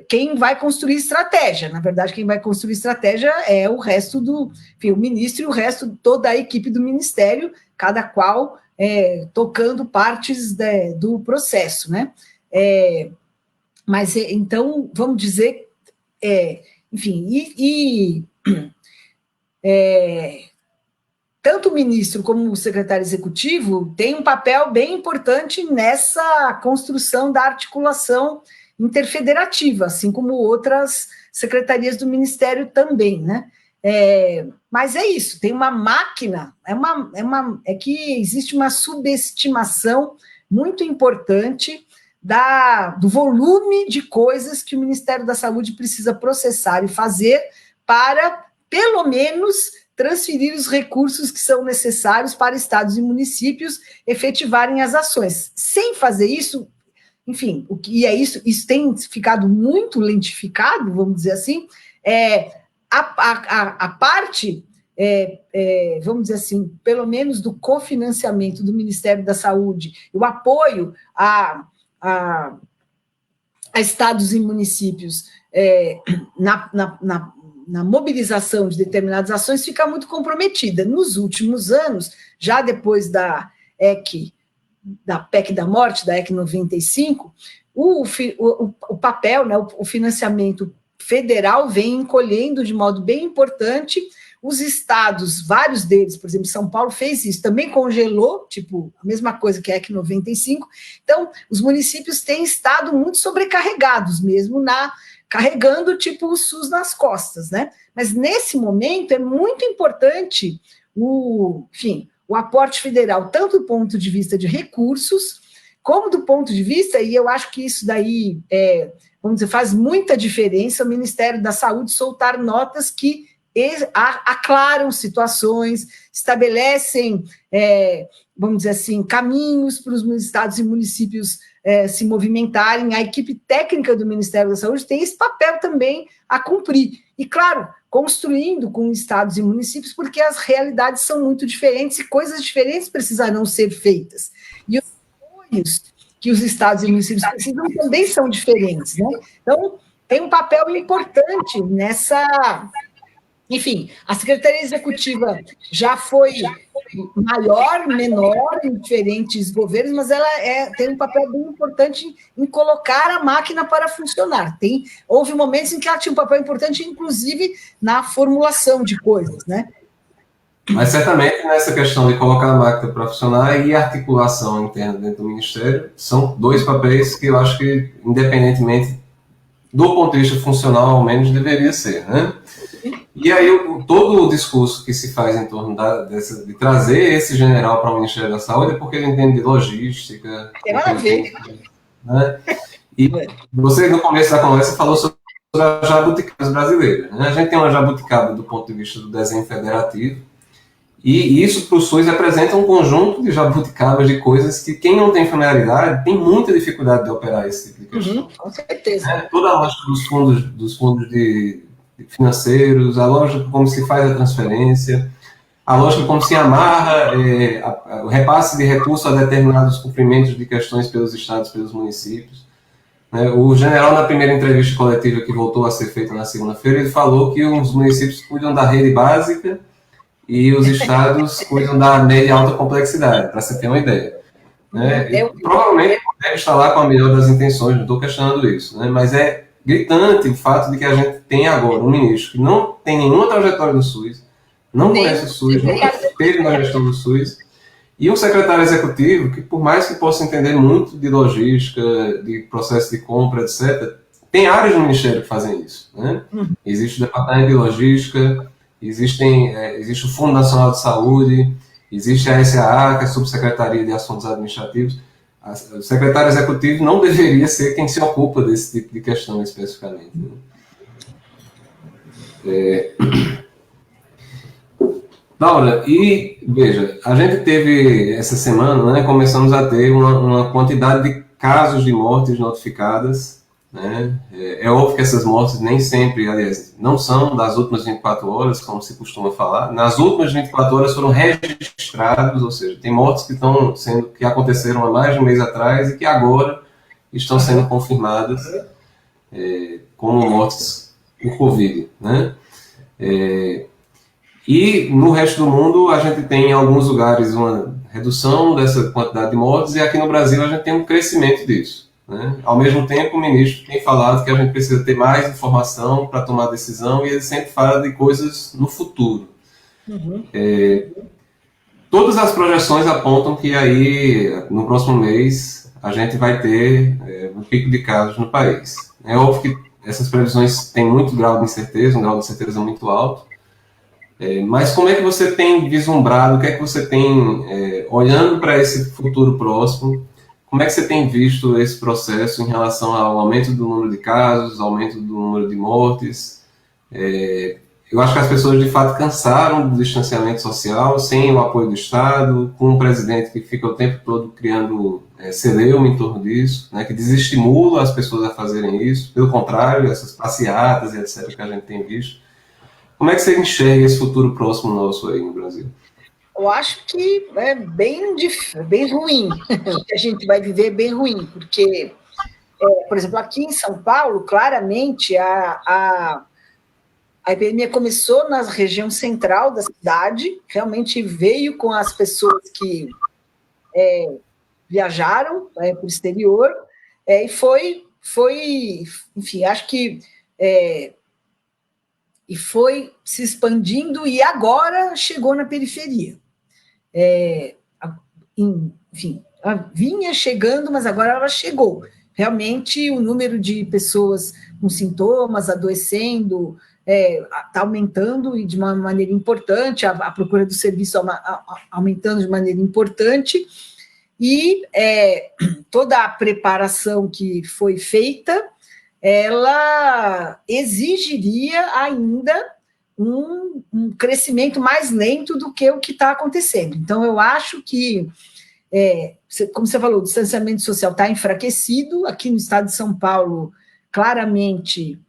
quem vai construir estratégia. Na verdade, quem vai construir estratégia é o resto o ministro e o resto, toda a equipe do ministério, cada qual tocando partes do processo, né? Mas, então, vamos dizer, enfim, tanto o ministro como o secretário executivo têm um papel bem importante nessa construção da articulação interfederativa, assim como outras secretarias do Ministério também, né? Mas é isso, tem uma máquina, é que existe uma subestimação muito importante do volume de coisas que o Ministério da Saúde precisa processar e fazer para, pelo menos, transferir os recursos que são necessários para estados e municípios efetivarem as ações. Sem fazer isso, enfim, o que é isso tem ficado muito lentificado, vamos dizer assim, a parte, vamos dizer assim, pelo menos do cofinanciamento do Ministério da Saúde, o apoio a estados e municípios na mobilização de determinadas ações fica muito comprometida. Nos últimos anos, já depois da PEC da morte, da EC 95, o papel, né, o financiamento federal vem encolhendo de modo bem importante. Os estados, vários deles, por exemplo, São Paulo fez isso, também congelou, tipo, a mesma coisa que a EC 95. Então, os municípios têm estado muito sobrecarregados mesmo, carregando, tipo, o SUS nas costas, né? Mas, nesse momento, é muito importante o aporte federal, tanto do ponto de vista de recursos, como do ponto de vista, e eu acho que isso daí, vamos dizer, faz muita diferença, o Ministério da Saúde soltar notas que aclaram situações, estabelecem, vamos dizer assim, caminhos para os estados e municípios se movimentarem. A equipe técnica do Ministério da Saúde tem esse papel também a cumprir. E, claro, construindo com estados e municípios, porque as realidades são muito diferentes e coisas diferentes precisarão ser feitas. E os apoios que os estados e municípios precisam também são diferentes, né? Então, tem um papel importante nessa... Enfim, a Secretaria Executiva já foi maior, menor em diferentes governos, mas ela tem um papel bem importante em colocar a máquina para funcionar. Houve momentos em que ela tinha um papel importante, inclusive, na formulação de coisas, né? Mas certamente nessa questão de colocar a máquina para funcionar e a articulação interna dentro do Ministério são dois papéis que eu acho que, independentemente do ponto de vista funcional, ao menos deveria ser, né? E aí, todo o discurso que se faz em torno de trazer esse general para o Ministério da Saúde é porque ele entende de logística. Tem nada a ver. Né? E você, no começo da conversa, falou sobre as jabuticabas brasileiras. Né? A gente tem uma jabuticaba do ponto de vista do desenho federativo, e isso para o SUS representa um conjunto de jabuticabas, de coisas que quem não tem familiaridade tem muita dificuldade de operar esse tipo de questão. Com certeza. Toda a lógica dos fundos de financeiros, a lógica como se faz a transferência, a lógica como se amarra o repasse de recursos a determinados cumprimentos de questões pelos estados, pelos municípios. O general, na primeira entrevista coletiva que voltou a ser feita na segunda-feira, ele falou que os municípios cuidam da rede básica e os estados cuidam da média e alta complexidade, para você ter uma ideia. Provavelmente deve estar lá com a melhor das intenções, não estou questionando isso, mas é gritante o fato de que a gente tem agora um ministro que não tem nenhuma trajetória no SUS, não conhece o SUS, nunca esteve na gestão do SUS, e um secretário executivo que, por mais que possa entender muito de logística, de processo de compra, etc., tem áreas no Ministério que fazem isso. Existe o Departamento de Logística, existe o Fundo Nacional de Saúde, existe a SAA, que é a Subsecretaria de Assuntos Administrativos. O secretário executivo não deveria ser quem se ocupa desse tipo de questão especificamente. Laura, e veja, a gente teve essa semana, começamos a ter uma quantidade de casos de mortes notificadas. É óbvio que essas mortes nem sempre, aliás, não são das últimas 24 horas, como se costuma falar. Nas últimas 24 horas foram registrados, ou seja, tem mortes que aconteceram há mais de um mês atrás e que agora estão sendo confirmadas como mortes por Covid. E no resto do mundo a gente tem em alguns lugares uma redução dessa quantidade de mortes e aqui no Brasil a gente tem um crescimento disso. Ao mesmo tempo, o ministro tem falado que a gente precisa ter mais informação para tomar decisão e ele sempre fala de coisas no futuro. Todas as projeções apontam que aí, no próximo mês, a gente vai ter um pico de casos no país. É óbvio que essas previsões têm muito grau de incerteza, um grau de incerteza muito alto, mas como é que você tem vislumbrado, o que é que você tem, olhando para esse futuro próximo, como é que você tem visto esse processo em relação ao aumento do número de casos, aumento do número de mortes? Eu acho que as pessoas, de fato, cansaram do distanciamento social, sem o apoio do Estado, com um presidente que fica o tempo todo criando celeuma em torno disso, que desestimula as pessoas a fazerem isso. Pelo contrário, essas passeatas e etc. que a gente tem visto. Como é que você enxerga esse futuro próximo nosso aí no Brasil? Eu acho que é bem ruim, que a gente vai viver bem ruim, porque, por exemplo, aqui em São Paulo, claramente, a epidemia começou na região central da cidade, realmente veio com as pessoas que viajaram para o exterior, e foi, enfim, acho que... e foi se expandindo e agora chegou na periferia. Enfim, ela vinha chegando, mas agora ela chegou. Realmente, o número de pessoas com sintomas, adoecendo, está aumentando e de uma maneira importante, a procura do serviço aumentando de maneira importante, e toda a preparação que foi feita, ela exigiria ainda um crescimento mais lento do que o que está acontecendo. Então, eu acho que, como você falou, o distanciamento social está enfraquecido. Aqui no estado de São Paulo, claramente,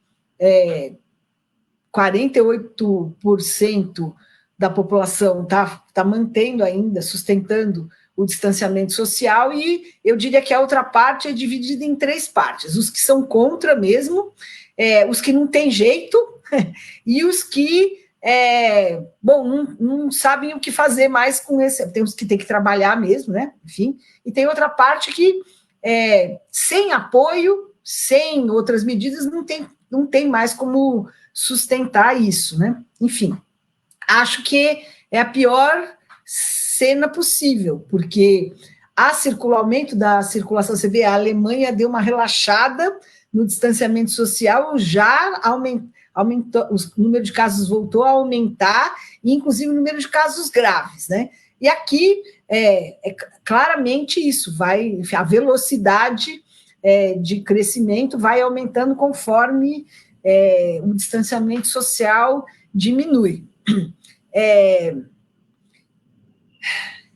48% da população está mantendo ainda, sustentando o distanciamento social, e eu diria que a outra parte é dividida em 3 partes: os que são contra mesmo, os que não têm jeito, e os que, não sabem o que fazer mais com esse. Tem os que têm que trabalhar mesmo, enfim, e tem outra parte que, sem apoio, sem outras medidas, não tem mais como sustentar isso, Enfim, acho que é a pior cena possível, porque o aumento da circulação, você vê, a Alemanha deu uma relaxada no distanciamento social, já aumentou, o número de casos voltou a aumentar, e inclusive o número de casos graves, E aqui, claramente isso, a velocidade de crescimento vai aumentando conforme o distanciamento social diminui.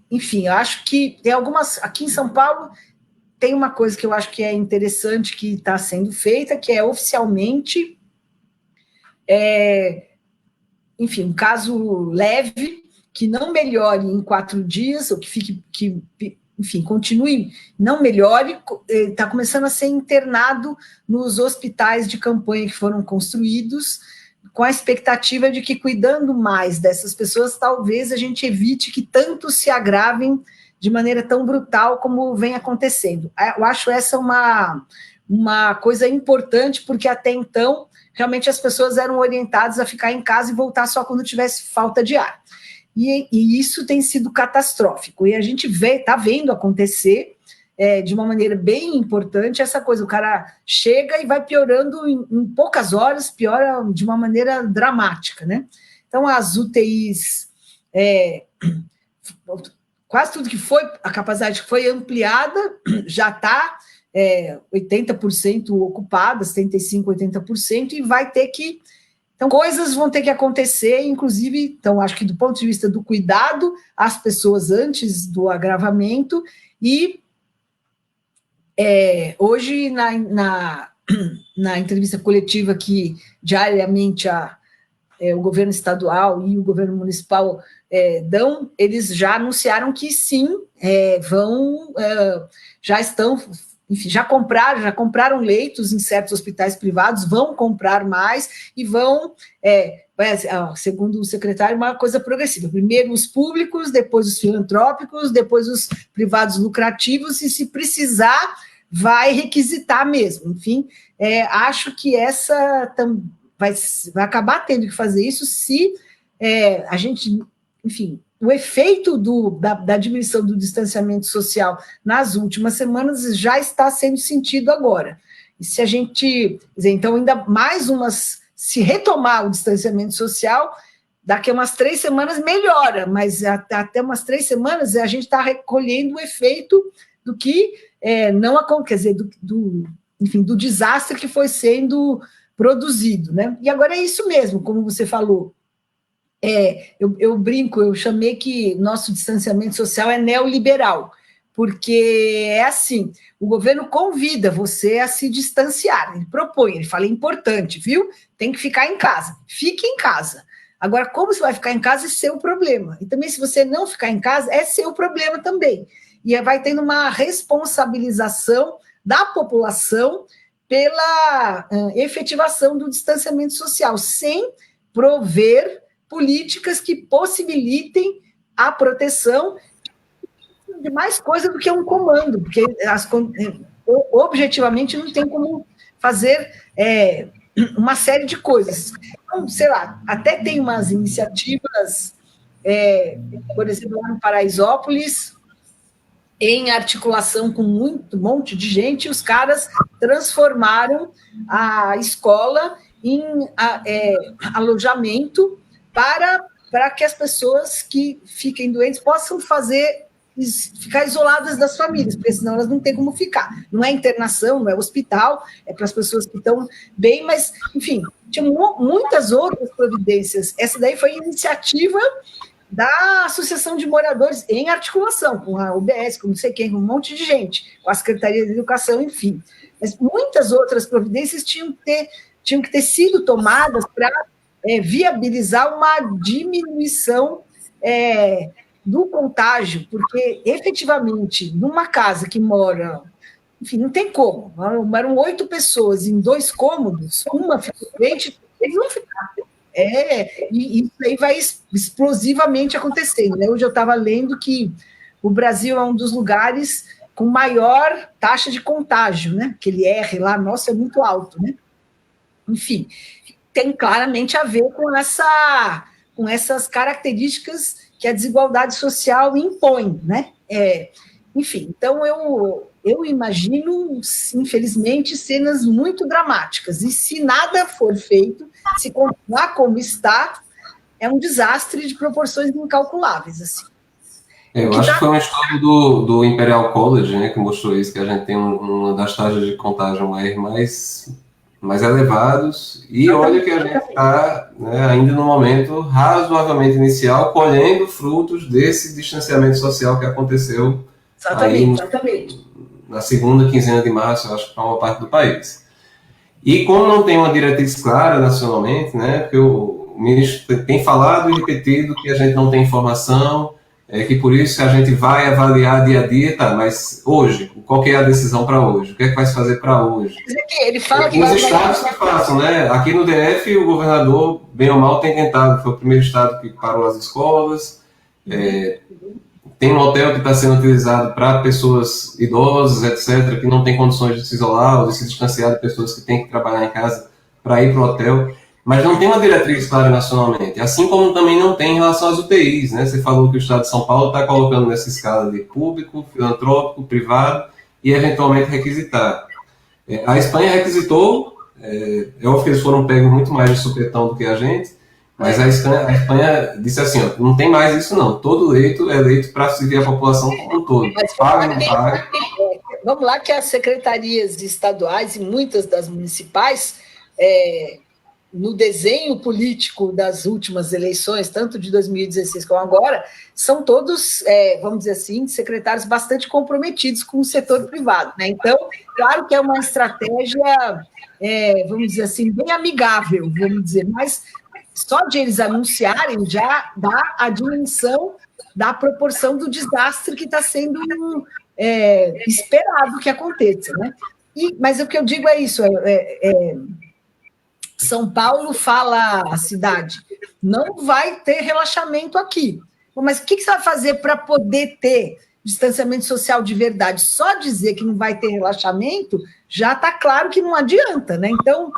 Enfim, eu acho que tem algumas... Aqui em São Paulo, tem uma coisa que eu acho que é interessante que está sendo feita, que é oficialmente, enfim, um caso leve, que não melhore em 4 dias, ou que fique, enfim, continue, não melhore, está começando a ser internado nos hospitais de campanha que foram construídos, com a expectativa de que, cuidando mais dessas pessoas, talvez a gente evite que tanto se agravem de maneira tão brutal como vem acontecendo. Eu acho essa uma coisa importante, porque até então, realmente as pessoas eram orientadas a ficar em casa e voltar só quando tivesse falta de ar. E isso tem sido catastrófico. E a gente está vendo acontecer de uma maneira bem importante essa coisa. O cara chega e vai piorando em poucas horas, piora de uma maneira dramática, né? Então, as UTIs, quase tudo que foi, a capacidade que foi ampliada, já está 80% ocupada, 75%, 80%, e vai ter que... Então, coisas vão ter que acontecer, inclusive, então, acho que do ponto de vista do cuidado às pessoas antes do agravamento, e hoje, na entrevista coletiva que diariamente o governo estadual e o governo municipal dão, eles já anunciaram que sim, já estão... Enfim, já compraram leitos em certos hospitais privados, vão comprar mais e vão, segundo o secretário, uma coisa progressiva. Primeiro os públicos, depois os filantrópicos, depois os privados lucrativos, e se precisar, vai requisitar mesmo. Enfim, acho que essa vai acabar tendo que fazer isso se a gente, enfim... O efeito da diminuição do distanciamento social nas últimas semanas já está sendo sentido agora. E se a gente... Então, ainda mais se retomar o distanciamento social, daqui a umas 3 semanas melhora, mas até umas 3 semanas a gente está recolhendo o efeito do que não acontece, quer dizer, enfim, do desastre que foi sendo produzido, né? E agora é isso mesmo, como você falou. Eu brinco, eu chamei que nosso distanciamento social é neoliberal, porque é assim, o governo convida você a se distanciar, ele propõe, ele fala, é importante, viu? Tem que ficar em casa, fique em casa. Agora, como você vai ficar em casa é seu problema, e também se você não ficar em casa, é seu problema também, e vai tendo uma responsabilização da população pela efetivação do distanciamento social, sem prover políticas que possibilitem a proteção de mais coisa do que um comando, porque objetivamente não tem como fazer uma série de coisas. Então, sei lá, até tem umas iniciativas, por exemplo, lá no Paraisópolis, em articulação com um monte de gente, os caras transformaram a escola em alojamento para que as pessoas que fiquem doentes possam ficar isoladas das famílias, porque senão elas não têm como ficar. Não é internação, não é hospital, é para as pessoas que estão bem, mas, enfim, tinha muitas outras providências. Essa daí foi iniciativa da Associação de Moradores, em articulação com a UBS, com não sei quem, com um monte de gente, com a Secretaria de Educação, enfim. Mas muitas outras providências tinham que ter sido tomadas para viabilizar uma diminuição do contágio, porque, efetivamente, numa casa que mora... Enfim, não tem como. Eram 8 pessoas em 2 cômodos, uma fica doente, eles vão ficar. E isso aí vai explosivamente acontecendo, né? Hoje eu estava lendo que o Brasil é um dos lugares com maior taxa de contágio, né? Aquele R lá, nossa, é muito alto, né? Enfim, tem claramente a ver com essas características que a desigualdade social impõe, né? Enfim, então eu imagino, infelizmente, cenas muito dramáticas, e se nada for feito, se continuar como está, é um desastre de proporções incalculáveis, assim. Eu acho que foi um estudo do Imperial College, né, que mostrou isso, que a gente tem uma das taxas de contágio R mais mais elevados, e olha que a gente está, né, ainda no momento razoavelmente inicial, colhendo frutos desse distanciamento social que aconteceu exatamente. Na segunda quinzena de março, eu acho que para uma parte do país. E como não tem uma diretriz clara nacionalmente, né, porque o ministro tem falado e repetido que a gente não tem informação, que por isso a gente vai avaliar dia a dia, tá, mas hoje, qual que é a decisão para hoje? O que é que vai se fazer para hoje? Ele fala que os estados que façam, né? Aqui no DF, o governador, bem ou mal, tem tentado, foi o primeiro estado que parou as escolas, tem um hotel que está sendo utilizado para pessoas idosas, etc., que não tem condições de se isolar ou de se distanciar de pessoas que têm que trabalhar em casa para ir para o hotel, mas não tem uma diretriz clara nacionalmente, assim como também não tem em relação às UTIs, né? Você falou que o estado de São Paulo está colocando nessa escala de público, filantrópico, privado e eventualmente requisitar. A Espanha requisitou, óbvio que eles foram pegos muito mais de supetão do que a gente, mas a Espanha disse assim, ó, não tem mais isso não, todo leito é leito para servir a população como um todo. Vamos lá que as secretarias estaduais e muitas das municipais, no desenho político das últimas eleições, tanto de 2016 como agora, são todos, vamos dizer assim, secretários bastante comprometidos com o setor privado, né? Então, claro que é uma estratégia, vamos dizer assim, bem amigável, vamos dizer, mas só de eles anunciarem já dá a dimensão da proporção do desastre que está sendo esperado que aconteça, né? Mas o que eu digo é isso, São Paulo fala a cidade, não vai ter relaxamento aqui. Mas o que você vai fazer para poder ter distanciamento social de verdade? Só dizer que não vai ter relaxamento já está claro que não adianta, né? Então,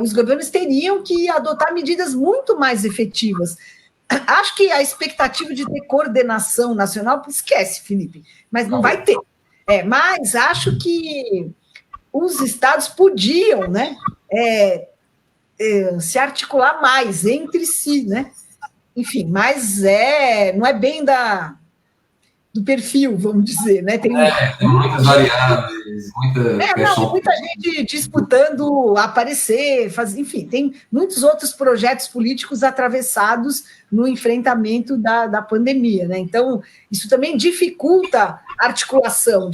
os governos teriam que adotar medidas muito mais efetivas. Acho que a expectativa de ter coordenação nacional, esquece, Felipe, mas não vai ter. Mas acho que os estados podiam, né, se articular mais entre si, né? Enfim, mas não é bem do perfil, vamos dizer, né? Tem muitas variáveis, muita gente disputando aparecer, enfim, tem muitos outros projetos políticos atravessados no enfrentamento da pandemia, né? Então, isso também dificulta a articulação,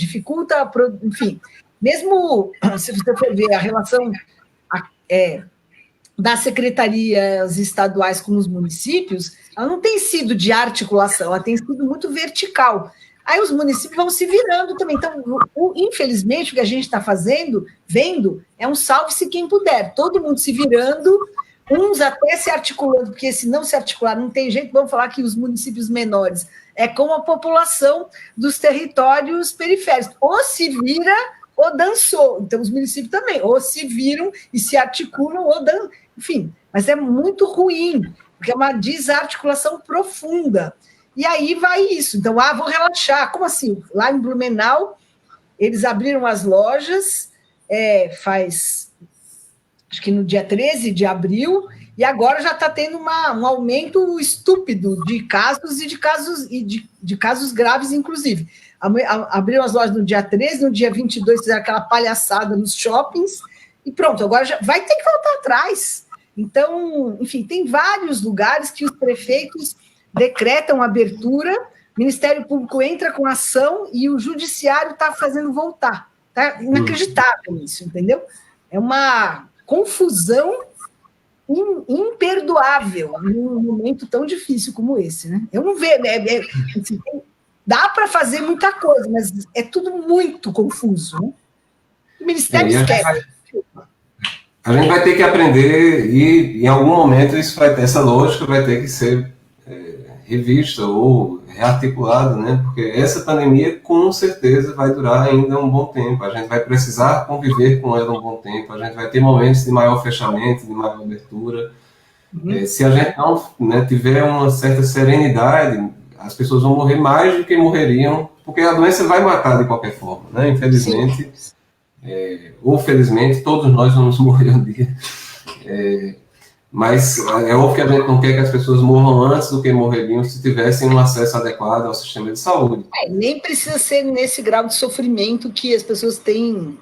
enfim, mesmo se você for ver a relação das secretarias estaduais com os municípios, ela não tem sido de articulação, ela tem sido muito vertical. Aí os municípios vão se virando também. Então, infelizmente, o que a gente está vendo, é um salve-se quem puder. Todo mundo se virando, uns até se articulando, porque se não se articular, não tem jeito, vamos falar que os municípios menores é como a população dos territórios periféricos. Ou se vira ou dançou. Então, os municípios também, ou se viram e se articulam, ou dançam. Enfim, mas é muito ruim, porque é uma desarticulação profunda. E aí vai isso. Então, vou relaxar. Como assim? Lá em Blumenau, eles abriram as lojas, acho que no dia 13 de abril, e agora já está tendo um aumento estúpido de casos de casos graves, inclusive. Abriram as lojas no dia 13, no dia 22 fizeram aquela palhaçada nos shoppings, e pronto, agora já vai ter que voltar atrás. Então, enfim, tem vários lugares que os prefeitos decretam abertura, o Ministério Público entra com ação e o Judiciário está fazendo voltar. Tá inacreditável isso, entendeu? É uma confusão imperdoável num momento tão difícil como esse, né? Eu não vejo, assim, dá para fazer muita coisa, mas é tudo muito confuso, né? O Ministério esquece. A gente vai ter que aprender e, em algum momento, essa lógica vai ter que ser revista ou rearticulada, né? Porque essa pandemia, com certeza, vai durar ainda um bom tempo. A gente vai precisar conviver com ela um bom tempo. A gente vai ter momentos de maior fechamento, de maior abertura. Se a gente não tiver uma certa serenidade, as pessoas vão morrer mais do que morreriam, porque a doença vai matar de qualquer forma, né? Infelizmente, ou felizmente, todos nós vamos morrer um dia. Mas é óbvio que a gente não quer que as pessoas morram antes do que morreriam se tivessem um acesso adequado ao sistema de saúde. Nem precisa ser nesse grau de sofrimento que as pessoas têm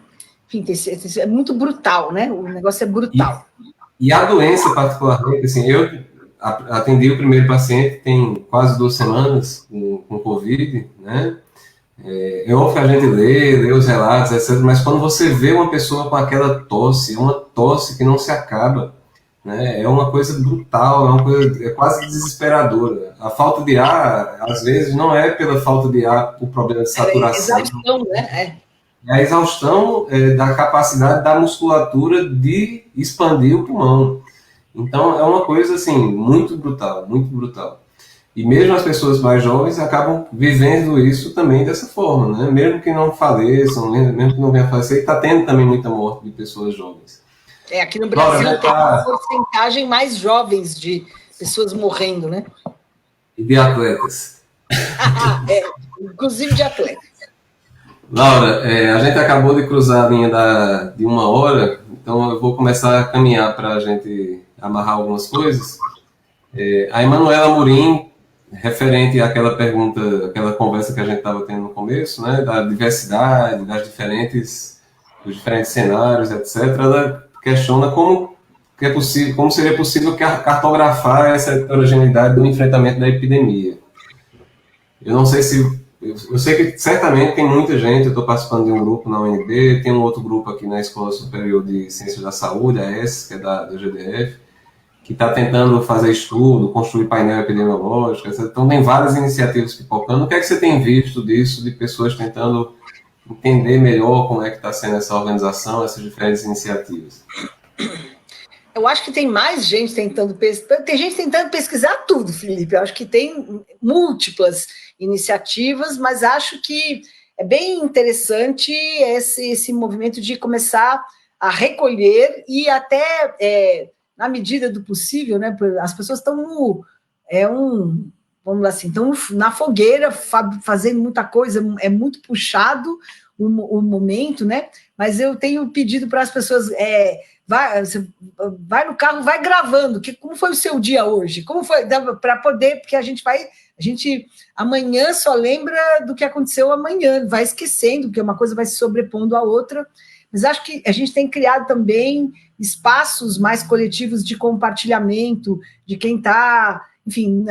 enfim, é muito brutal, né? O negócio é brutal. E a doença, particularmente, assim, eu atendi o primeiro paciente tem quase 2 semanas com Covid, né? É óbvio que a gente lê os relatos, etc., mas quando você vê uma pessoa com aquela tosse, é uma tosse que não se acaba, né? É uma coisa brutal, é quase desesperadora. A falta de ar, às vezes, não é pela falta de ar, por problema de saturação. É exaustão, né? É a exaustão da capacidade da musculatura de expandir o pulmão. Então, é uma coisa, assim, muito brutal, muito brutal. E mesmo as pessoas mais jovens acabam vivendo isso também dessa forma, né? Mesmo que não faleçam, mesmo que não venha a falecer, está tendo também muita morte de pessoas jovens. Aqui no Brasil tem uma porcentagem mais jovens de pessoas morrendo, né? E de atletas. Inclusive de atletas. Laura, a gente acabou de cruzar a linha de 1 hora, então eu vou começar a caminhar para a gente amarrar algumas coisas. A Emanuela Amorim, referente àquela pergunta, aquela conversa que a gente estava tendo no começo, né, da diversidade, dos diferentes cenários, etc., ela questiona como seria possível cartografar essa heterogeneidade do enfrentamento da epidemia. Eu não sei se... Eu sei que certamente tem muita gente, eu estou participando de um grupo na UNB, tem um outro grupo aqui na Escola Superior de Ciências da Saúde, a ESS, que é do GDF, que está tentando fazer estudo, construir painel epidemiológico, etc. Então tem várias iniciativas pipocando. O que é que você tem visto disso, de pessoas tentando entender melhor como é que está sendo essa organização, essas diferentes iniciativas? Eu acho que tem mais gente tentando pesquisar. Tem gente tentando pesquisar tudo, Felipe. Eu acho que tem múltiplas iniciativas, mas acho que é bem interessante esse movimento de começar a recolher e até, na medida do possível, né? As pessoas estão vamos lá assim, estão na fogueira fazendo muita coisa, é muito puxado o momento, né? Mas eu tenho pedido para as pessoas vai no carro, vai gravando, como foi o seu dia hoje? Como foi? Para poder, porque a gente amanhã só lembra do que aconteceu amanhã, vai esquecendo, porque uma coisa vai se sobrepondo à outra. Mas acho que a gente tem criado também espaços mais coletivos de compartilhamento, de quem está, enfim,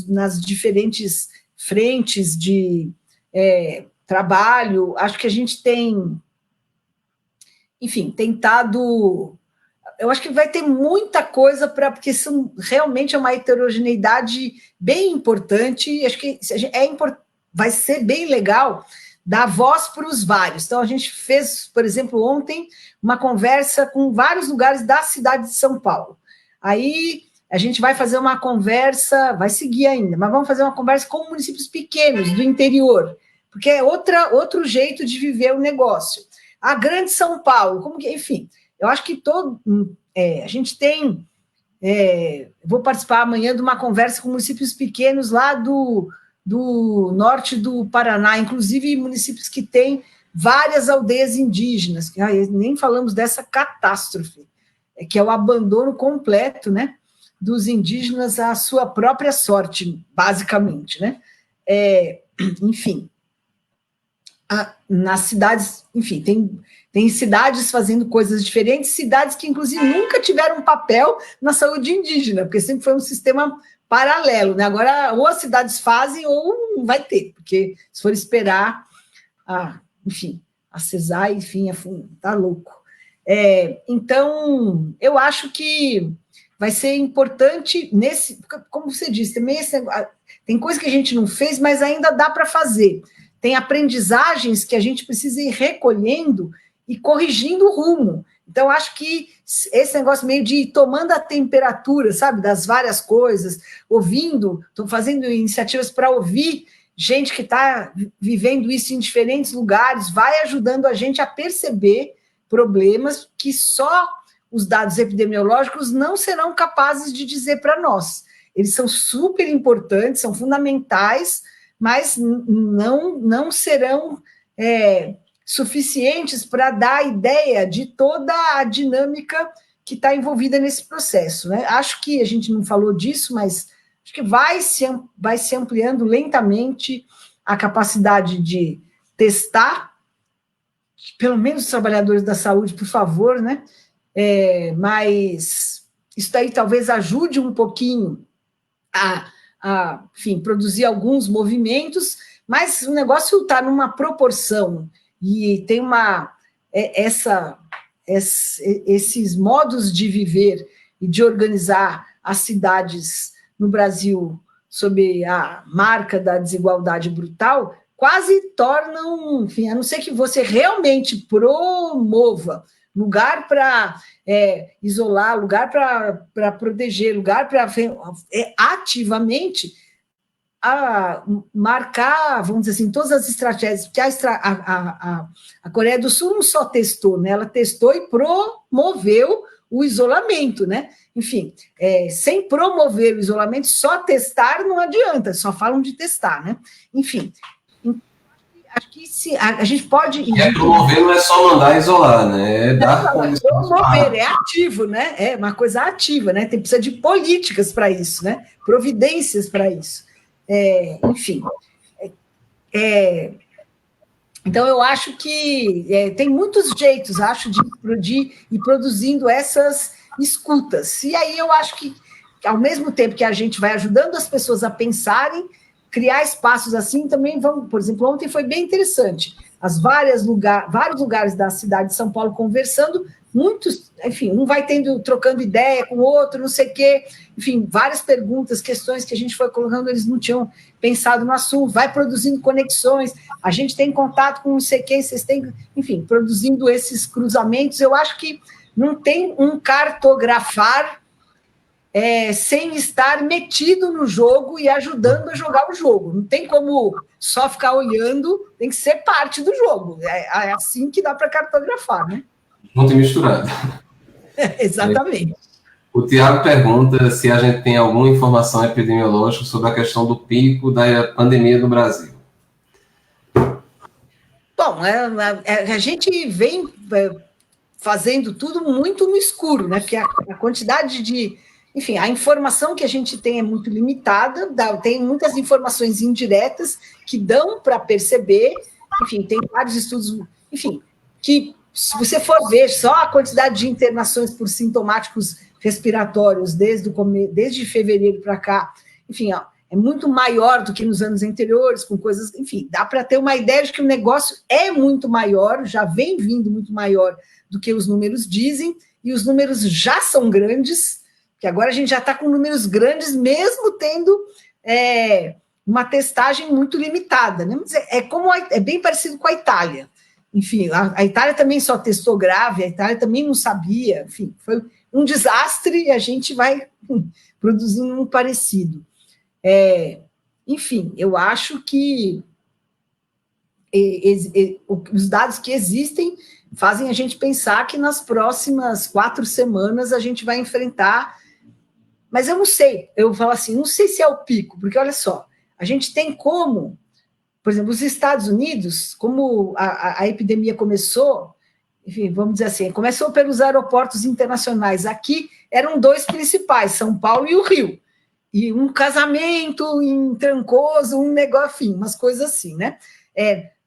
nas diferentes frentes de trabalho. Acho que a gente tem, enfim, tentado... Eu acho que vai ter muita coisa porque realmente é uma heterogeneidade bem importante. Acho que vai ser bem legal dar voz para os vários. Então, a gente fez, por exemplo, ontem, uma conversa com vários lugares da cidade de São Paulo. Aí a gente vai fazer uma conversa, vai seguir ainda, mas vamos fazer uma conversa com municípios pequenos do interior, porque é outro jeito de viver o negócio. A grande São Paulo, enfim, eu acho que a gente tem... vou participar amanhã de uma conversa com municípios pequenos lá do norte do Paraná, inclusive municípios que têm várias aldeias indígenas, que nem falamos dessa catástrofe, que é o abandono completo, né, dos indígenas à sua própria sorte, basicamente, né? Enfim, nas cidades, enfim, tem cidades fazendo coisas diferentes, cidades que, inclusive, nunca tiveram papel na saúde indígena, porque sempre foi um sistema paralelo, né? Agora, ou as cidades fazem, ou não vai ter, porque se for esperar, enfim, a CESAR, enfim, tá louco. Então, eu acho que vai ser importante, como você disse, também tem coisa que a gente não fez, mas ainda dá para fazer. Tem aprendizagens que a gente precisa ir recolhendo e corrigindo o rumo. Então, acho que esse negócio meio de ir tomando a temperatura, sabe, das várias coisas, estou fazendo iniciativas para ouvir gente que está vivendo isso em diferentes lugares, vai ajudando a gente a perceber problemas que só os dados epidemiológicos não serão capazes de dizer para nós. Eles são super importantes, são fundamentais, mas não serão suficientes para dar a ideia de toda a dinâmica que está envolvida nesse processo, né? Acho que a gente não falou disso, mas acho que vai se ampliando lentamente a capacidade de testar pelo menos os trabalhadores da saúde, por favor, né? Mas isso daí talvez ajude um pouquinho enfim, produzir alguns movimentos, mas o negócio está numa proporção e tem esses modos de viver e de organizar as cidades no Brasil sob a marca da desigualdade brutal, quase tornam, enfim, a não ser que você realmente promova lugar para isolar, lugar para proteger, lugar para ativamente marcar, vamos dizer assim, todas as estratégias, porque a Coreia do Sul não só testou, né, ela testou e promoveu o isolamento, né? Enfim, sem promover o isolamento, só testar não adianta, só falam de testar, né? Enfim, acho que a gente pode... promover não é só mandar isolar, né? É dar condições. Promover é ativo, né? É uma coisa ativa, né? Precisa de políticas para isso, né? Providências para isso. Enfim. Então, eu acho que tem muitos jeitos, acho, de ir produzindo essas escutas. E aí eu acho que, ao mesmo tempo que a gente vai ajudando as pessoas a pensarem, criar espaços assim também vão... Por exemplo, ontem foi bem interessante. Vários lugares da cidade de São Paulo conversando, muitos, enfim, um vai trocando ideia com o outro, não sei o quê, enfim, várias perguntas, questões que a gente foi colocando, eles não tinham pensado no assunto, vai produzindo conexões, a gente tem contato com não sei quem, vocês têm, enfim, produzindo esses cruzamentos. Eu acho que não tem um cartografar sem estar metido no jogo e ajudando a jogar o jogo. Não tem como só ficar olhando, tem que ser parte do jogo. É assim que dá para cartografar, né? Junto e misturado. Exatamente. O Tiago pergunta se a gente tem alguma informação epidemiológica sobre a questão do pico da pandemia no Brasil. Bom, a gente vem fazendo tudo muito no escuro, né? Porque a quantidade de... Enfim, a informação que a gente tem é muito limitada, tem muitas informações indiretas que dão para perceber, enfim, tem vários estudos, enfim, que se você for ver só a quantidade de internações por sintomáticos respiratórios desde fevereiro para cá, enfim, é muito maior do que nos anos anteriores, com coisas, enfim, dá para ter uma ideia de que o negócio é muito maior, já vem vindo muito maior do que os números dizem, e os números já são grandes, que agora a gente já está com números grandes, mesmo tendo uma testagem muito limitada, né? É bem parecido com a Itália. Enfim, a Itália também só testou grave, a Itália também não sabia, enfim, foi um desastre e a gente vai produzindo um parecido. Enfim, eu acho que os dados que existem fazem a gente pensar que nas próximas 4 semanas a gente vai enfrentar... Mas eu não sei, eu falo assim, não sei se é o pico, porque olha só, a gente tem como, por exemplo, os Estados Unidos, como a epidemia começou, enfim, vamos dizer assim, começou pelos aeroportos internacionais, aqui eram 2 principais, São Paulo e o Rio, e um casamento em Trancoso, um negócio, enfim, umas coisas assim, né?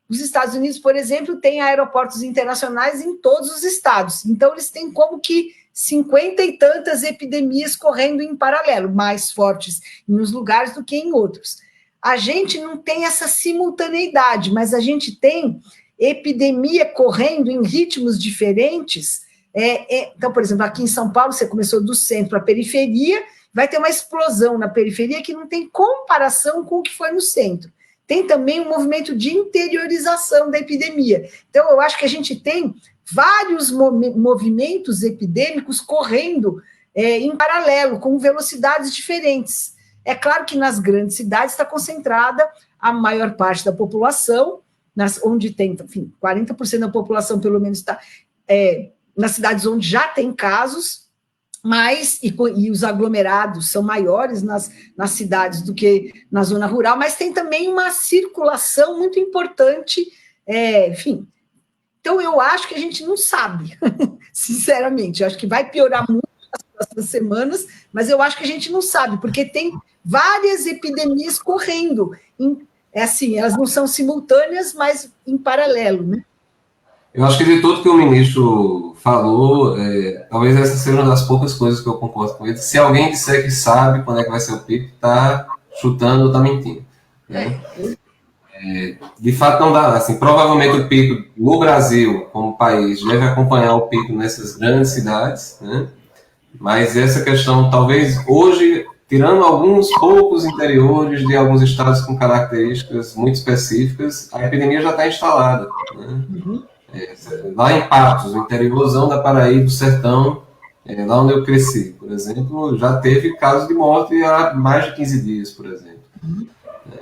Os Estados Unidos, por exemplo, têm aeroportos internacionais em todos os estados, então eles têm como que 50 e tantas epidemias correndo em paralelo, mais fortes em uns lugares do que em outros. A gente não tem essa simultaneidade, mas a gente tem epidemia correndo em ritmos diferentes. Então, por exemplo, aqui em São Paulo, você começou do centro à periferia, vai ter uma explosão na periferia que não tem comparação com o que foi no centro. Tem também um movimento de interiorização da epidemia. Então, eu acho que a gente tem vários movimentos epidêmicos correndo em paralelo, com velocidades diferentes. É claro que nas grandes cidades está concentrada a maior parte da população, onde tem, enfim, 40% da população, pelo menos, está nas cidades onde já tem casos, e os aglomerados são maiores nas cidades do que na zona rural, mas tem também uma circulação muito importante, enfim. Então, eu acho que a gente não sabe, sinceramente. Eu acho que vai piorar muito nas próximas semanas, mas eu acho que a gente não sabe, porque tem várias epidemias correndo. Assim, elas não são simultâneas, mas em paralelo, né? Eu acho que de tudo que o ministro falou, talvez essa seja uma das poucas coisas que eu concordo com ele. Se alguém disser que sabe quando é que vai ser o pico, está chutando ou está mentindo. Né? De fato, não dá. Assim, provavelmente o pico no Brasil, como país, deve acompanhar o pico nessas grandes cidades, né? Mas essa questão, talvez hoje, tirando alguns poucos interiores de alguns estados com características muito específicas, a epidemia já está instalada. Né? Uhum. Lá em Patos, no interiorzão da Paraíba, do sertão, lá onde eu cresci, por exemplo, já teve casos de morte há mais de 15 dias, por exemplo.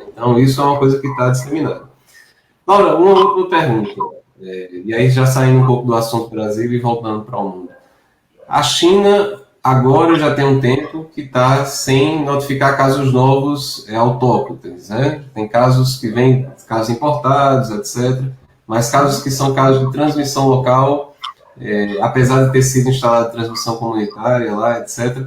Então, isso é uma coisa que está disseminada. Laura, uma última pergunta, e aí já saindo um pouco do assunto Brasil e voltando para o mundo. A China agora já tem um tempo que está sem notificar casos novos autóctones, né? Tem casos que vêm, casos importados, etc., mas casos que são casos de transmissão local, apesar de ter sido instalada transmissão comunitária lá, etc.,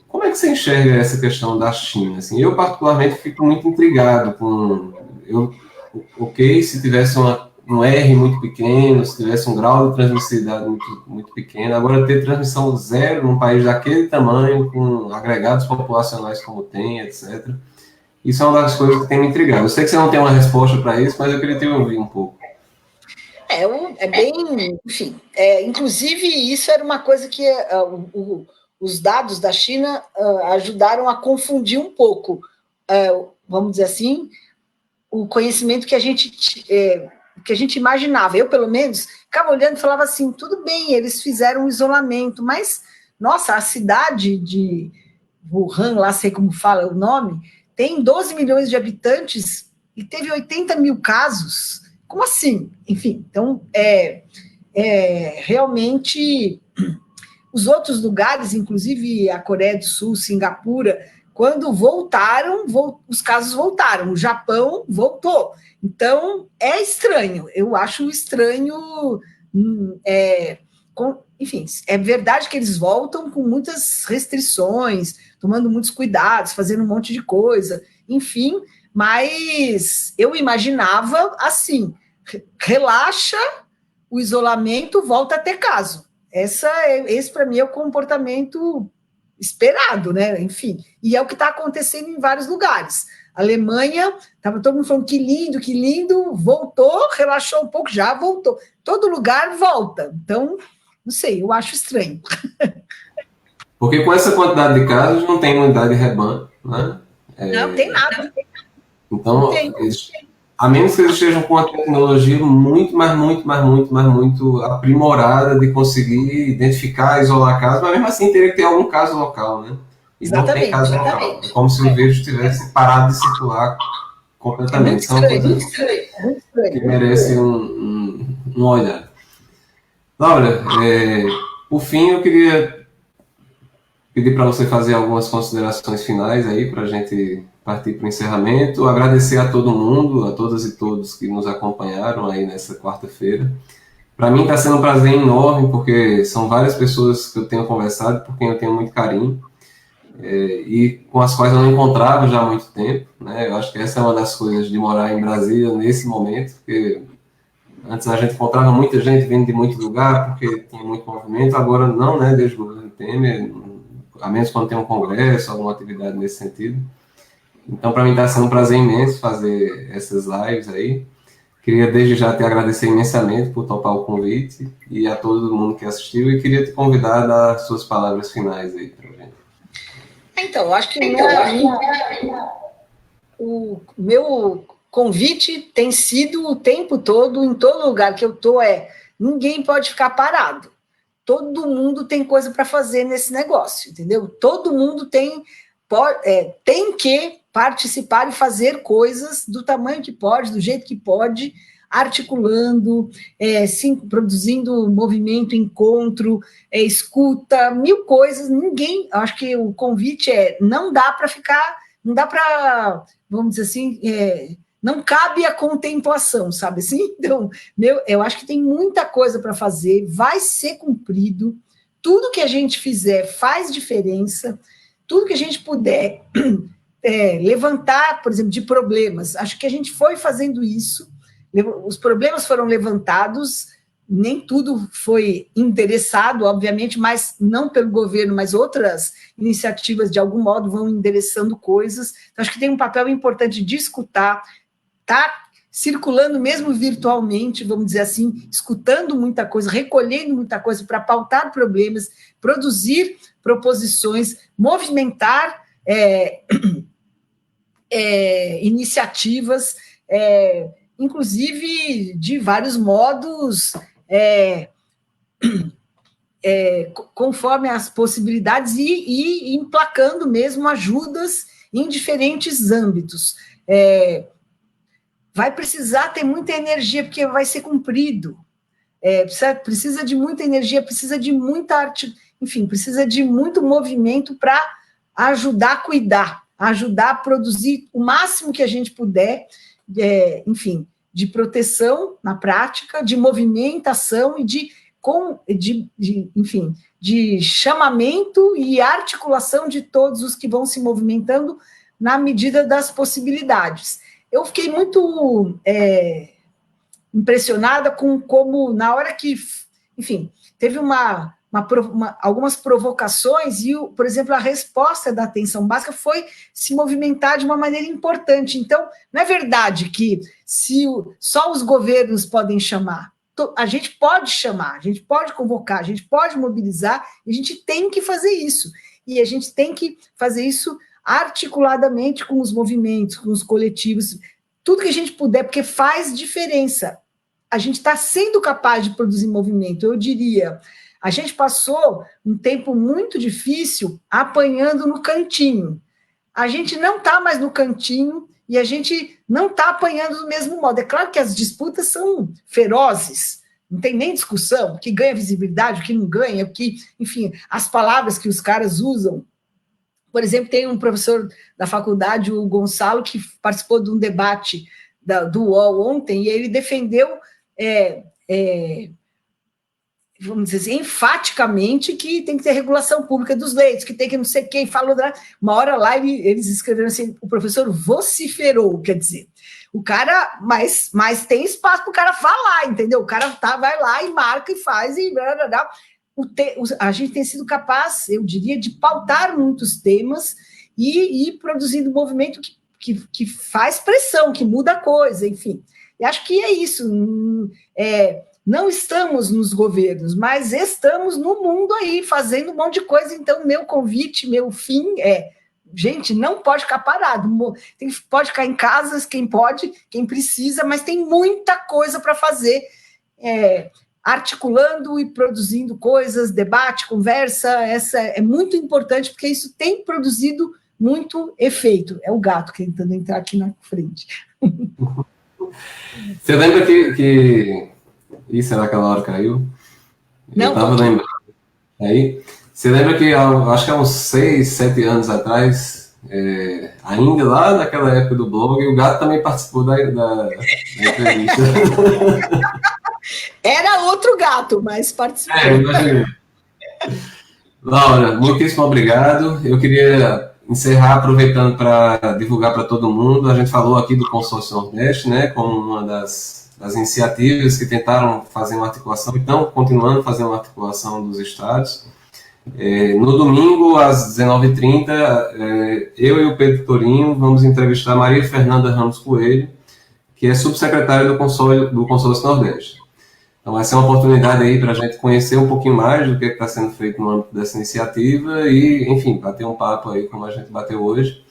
como é que você enxerga essa questão da China? Assim, eu, particularmente, fico muito intrigado com... ok, se tivesse um R muito pequeno, se tivesse um grau de transmissibilidade muito pequeno, agora ter transmissão zero num país daquele tamanho, com agregados populacionais como tem, etc., isso é uma das coisas que tem me intrigado. Eu sei que você não tem uma resposta para isso, mas eu queria te ouvir um pouco. É bem, enfim, inclusive isso era uma coisa que os dados da China ajudaram a confundir um pouco, vamos dizer assim, o conhecimento que a gente imaginava. Eu, pelo menos, ficava olhando e falava assim, tudo bem, eles fizeram um isolamento, mas, nossa, a cidade de Wuhan, lá sei como fala o nome, tem 12 milhões de habitantes e teve 80 mil casos. Como assim? Enfim, então, realmente, os outros lugares, inclusive a Coreia do Sul, Singapura, quando voltaram, os casos voltaram. O Japão voltou. Então, é estranho. Eu acho estranho. Enfim, é verdade que eles voltam com muitas restrições, tomando muitos cuidados, fazendo um monte de coisa, enfim, mas eu imaginava assim: relaxa o isolamento, volta a ter caso. Esse para mim é o comportamento esperado, né? Enfim, e é o que está acontecendo em vários lugares. A Alemanha, estava todo mundo falando que lindo, voltou, relaxou um pouco, já voltou. Todo lugar volta. Então, não sei, eu acho estranho. Porque com essa quantidade de casos não tem imunidade de rebanho, né? Não tem nada. Então, a menos que eles estejam com uma tecnologia muito aprimorada de conseguir identificar, isolar casos, mas mesmo assim teria que ter algum caso local, né? E exatamente, não tem caso local. É como se o vírus tivesse parado de circular completamente. São coisas que merecem um olhar. Laura, por fim, eu queria pedir para você fazer algumas considerações finais aí para a gente partir para o encerramento, agradecer a todo mundo, a todas e todos que nos acompanharam aí nessa quarta-feira. Para mim está sendo um prazer enorme, porque são várias pessoas que eu tenho conversado, por quem eu tenho muito carinho, e com as quais eu não encontrava já há muito tempo, né? Eu acho que essa é uma das coisas de morar em Brasília nesse momento, porque antes a gente encontrava muita gente vindo de muito lugar, porque tinha muito movimento, agora não, né, desde o governo Temer, a menos quando tem um congresso, alguma atividade nesse sentido. Então, para mim está sendo um prazer imenso fazer essas lives aí. Queria desde já te agradecer imensamente por topar o convite e a todo mundo que assistiu, e queria te convidar a dar suas palavras finais aí para a gente. Então, eu acho que o meu convite tem sido o tempo todo, em todo lugar que eu estou, ninguém pode ficar parado. Todo mundo tem coisa para fazer nesse negócio, entendeu? Todo mundo tem que participar e fazer coisas do tamanho que pode, do jeito que pode, articulando, sim, produzindo movimento, encontro, escuta, mil coisas. Ninguém, acho que o convite não dá para ficar, não dá para, vamos dizer assim, não cabe a contemplação, sabe assim? Então, eu acho que tem muita coisa para fazer, vai ser cumprido, tudo que a gente fizer faz diferença, tudo que a gente puder levantar, por exemplo, de problemas, acho que a gente foi fazendo isso, os problemas foram levantados, nem tudo foi endereçado, obviamente, mas não pelo governo, mas outras iniciativas, de algum modo, vão endereçando coisas. Então, acho que tem um papel importante de escutar, tá circulando mesmo virtualmente, vamos dizer assim, escutando muita coisa, recolhendo muita coisa para pautar problemas, produzir proposições, movimentar iniciativas, inclusive de vários modos, conforme as possibilidades e emplacando mesmo ajudas em diferentes âmbitos. Vai precisar ter muita energia, porque vai ser cumprido. Precisa de muita energia, precisa de muita arte, enfim, precisa de muito movimento para ajudar a cuidar, ajudar a produzir o máximo que a gente puder, enfim, de proteção na prática, de movimentação e enfim, de chamamento e articulação de todos os que vão se movimentando na medida das possibilidades. Eu fiquei muito impressionada com como, na hora que, enfim, teve algumas provocações e, por exemplo, a resposta da atenção básica foi se movimentar de uma maneira importante. Então, não é verdade que só os governos podem chamar. A gente pode chamar, a gente pode convocar, a gente pode mobilizar, e a gente tem que fazer isso. E a gente tem que fazer isso articuladamente com os movimentos, com os coletivos, tudo que a gente puder, porque faz diferença. A gente está sendo capaz de produzir movimento, eu diria. A gente passou um tempo muito difícil apanhando no cantinho. A gente não está mais no cantinho e a gente não está apanhando do mesmo modo. É claro que as disputas são ferozes, não tem nem discussão, o que ganha visibilidade, o que não ganha, o que, enfim, as palavras que os caras usam. Por exemplo, tem um professor da faculdade, o Gonçalo, que participou de um debate do UOL ontem, e ele defendeu, vamos dizer assim, enfaticamente que tem que ter regulação pública dos leitos, que tem que não sei quem falou. Uma hora lá, eles escreveram assim, o professor vociferou, quer dizer, o cara, mas tem espaço para o cara falar, entendeu? O cara vai lá e marca e faz, e blá, blá, blá. A gente tem sido capaz, eu diria, de pautar muitos temas e ir produzindo movimento que faz pressão, que muda a coisa, enfim. E acho que é isso. Não estamos nos governos, mas estamos no mundo aí, fazendo um monte de coisa. Então, meu convite, meu fim gente, não pode ficar parado. Pode ficar em casas, quem pode, quem precisa, mas tem muita coisa para fazer. Articulando e produzindo coisas, debate, conversa, essa é muito importante, porque isso tem produzido muito efeito. É o gato tentando entrar aqui na frente. Você lembra que... Ih, será que aquela hora caiu? Não, eu estava lembrando. Aí, você lembra que, acho que há uns 6, 7 anos atrás, ainda lá naquela época do blog, o gato também participou da entrevista. Era outro gato, mas participou. Imaginei. Laura, muitíssimo obrigado. Eu queria encerrar aproveitando para divulgar para todo mundo. A gente falou aqui do Consórcio Nordeste, né, como uma das iniciativas que tentaram fazer uma articulação, então continuando fazendo uma articulação dos estados. No domingo, às 19h30, eu e o Pedro Torinho vamos entrevistar Maria Fernanda Ramos Coelho, que é subsecretária do Consórcio Nordeste. Então, vai ser uma oportunidade aí para a gente conhecer um pouquinho mais do que está sendo feito no âmbito dessa iniciativa e, enfim, bater um papo aí como a gente bateu hoje.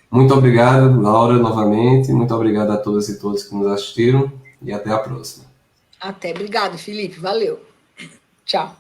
Muito obrigado, Laura, novamente. Muito obrigado a todas e todos que nos assistiram e até a próxima. Até. Obrigado, Felipe. Valeu. Tchau.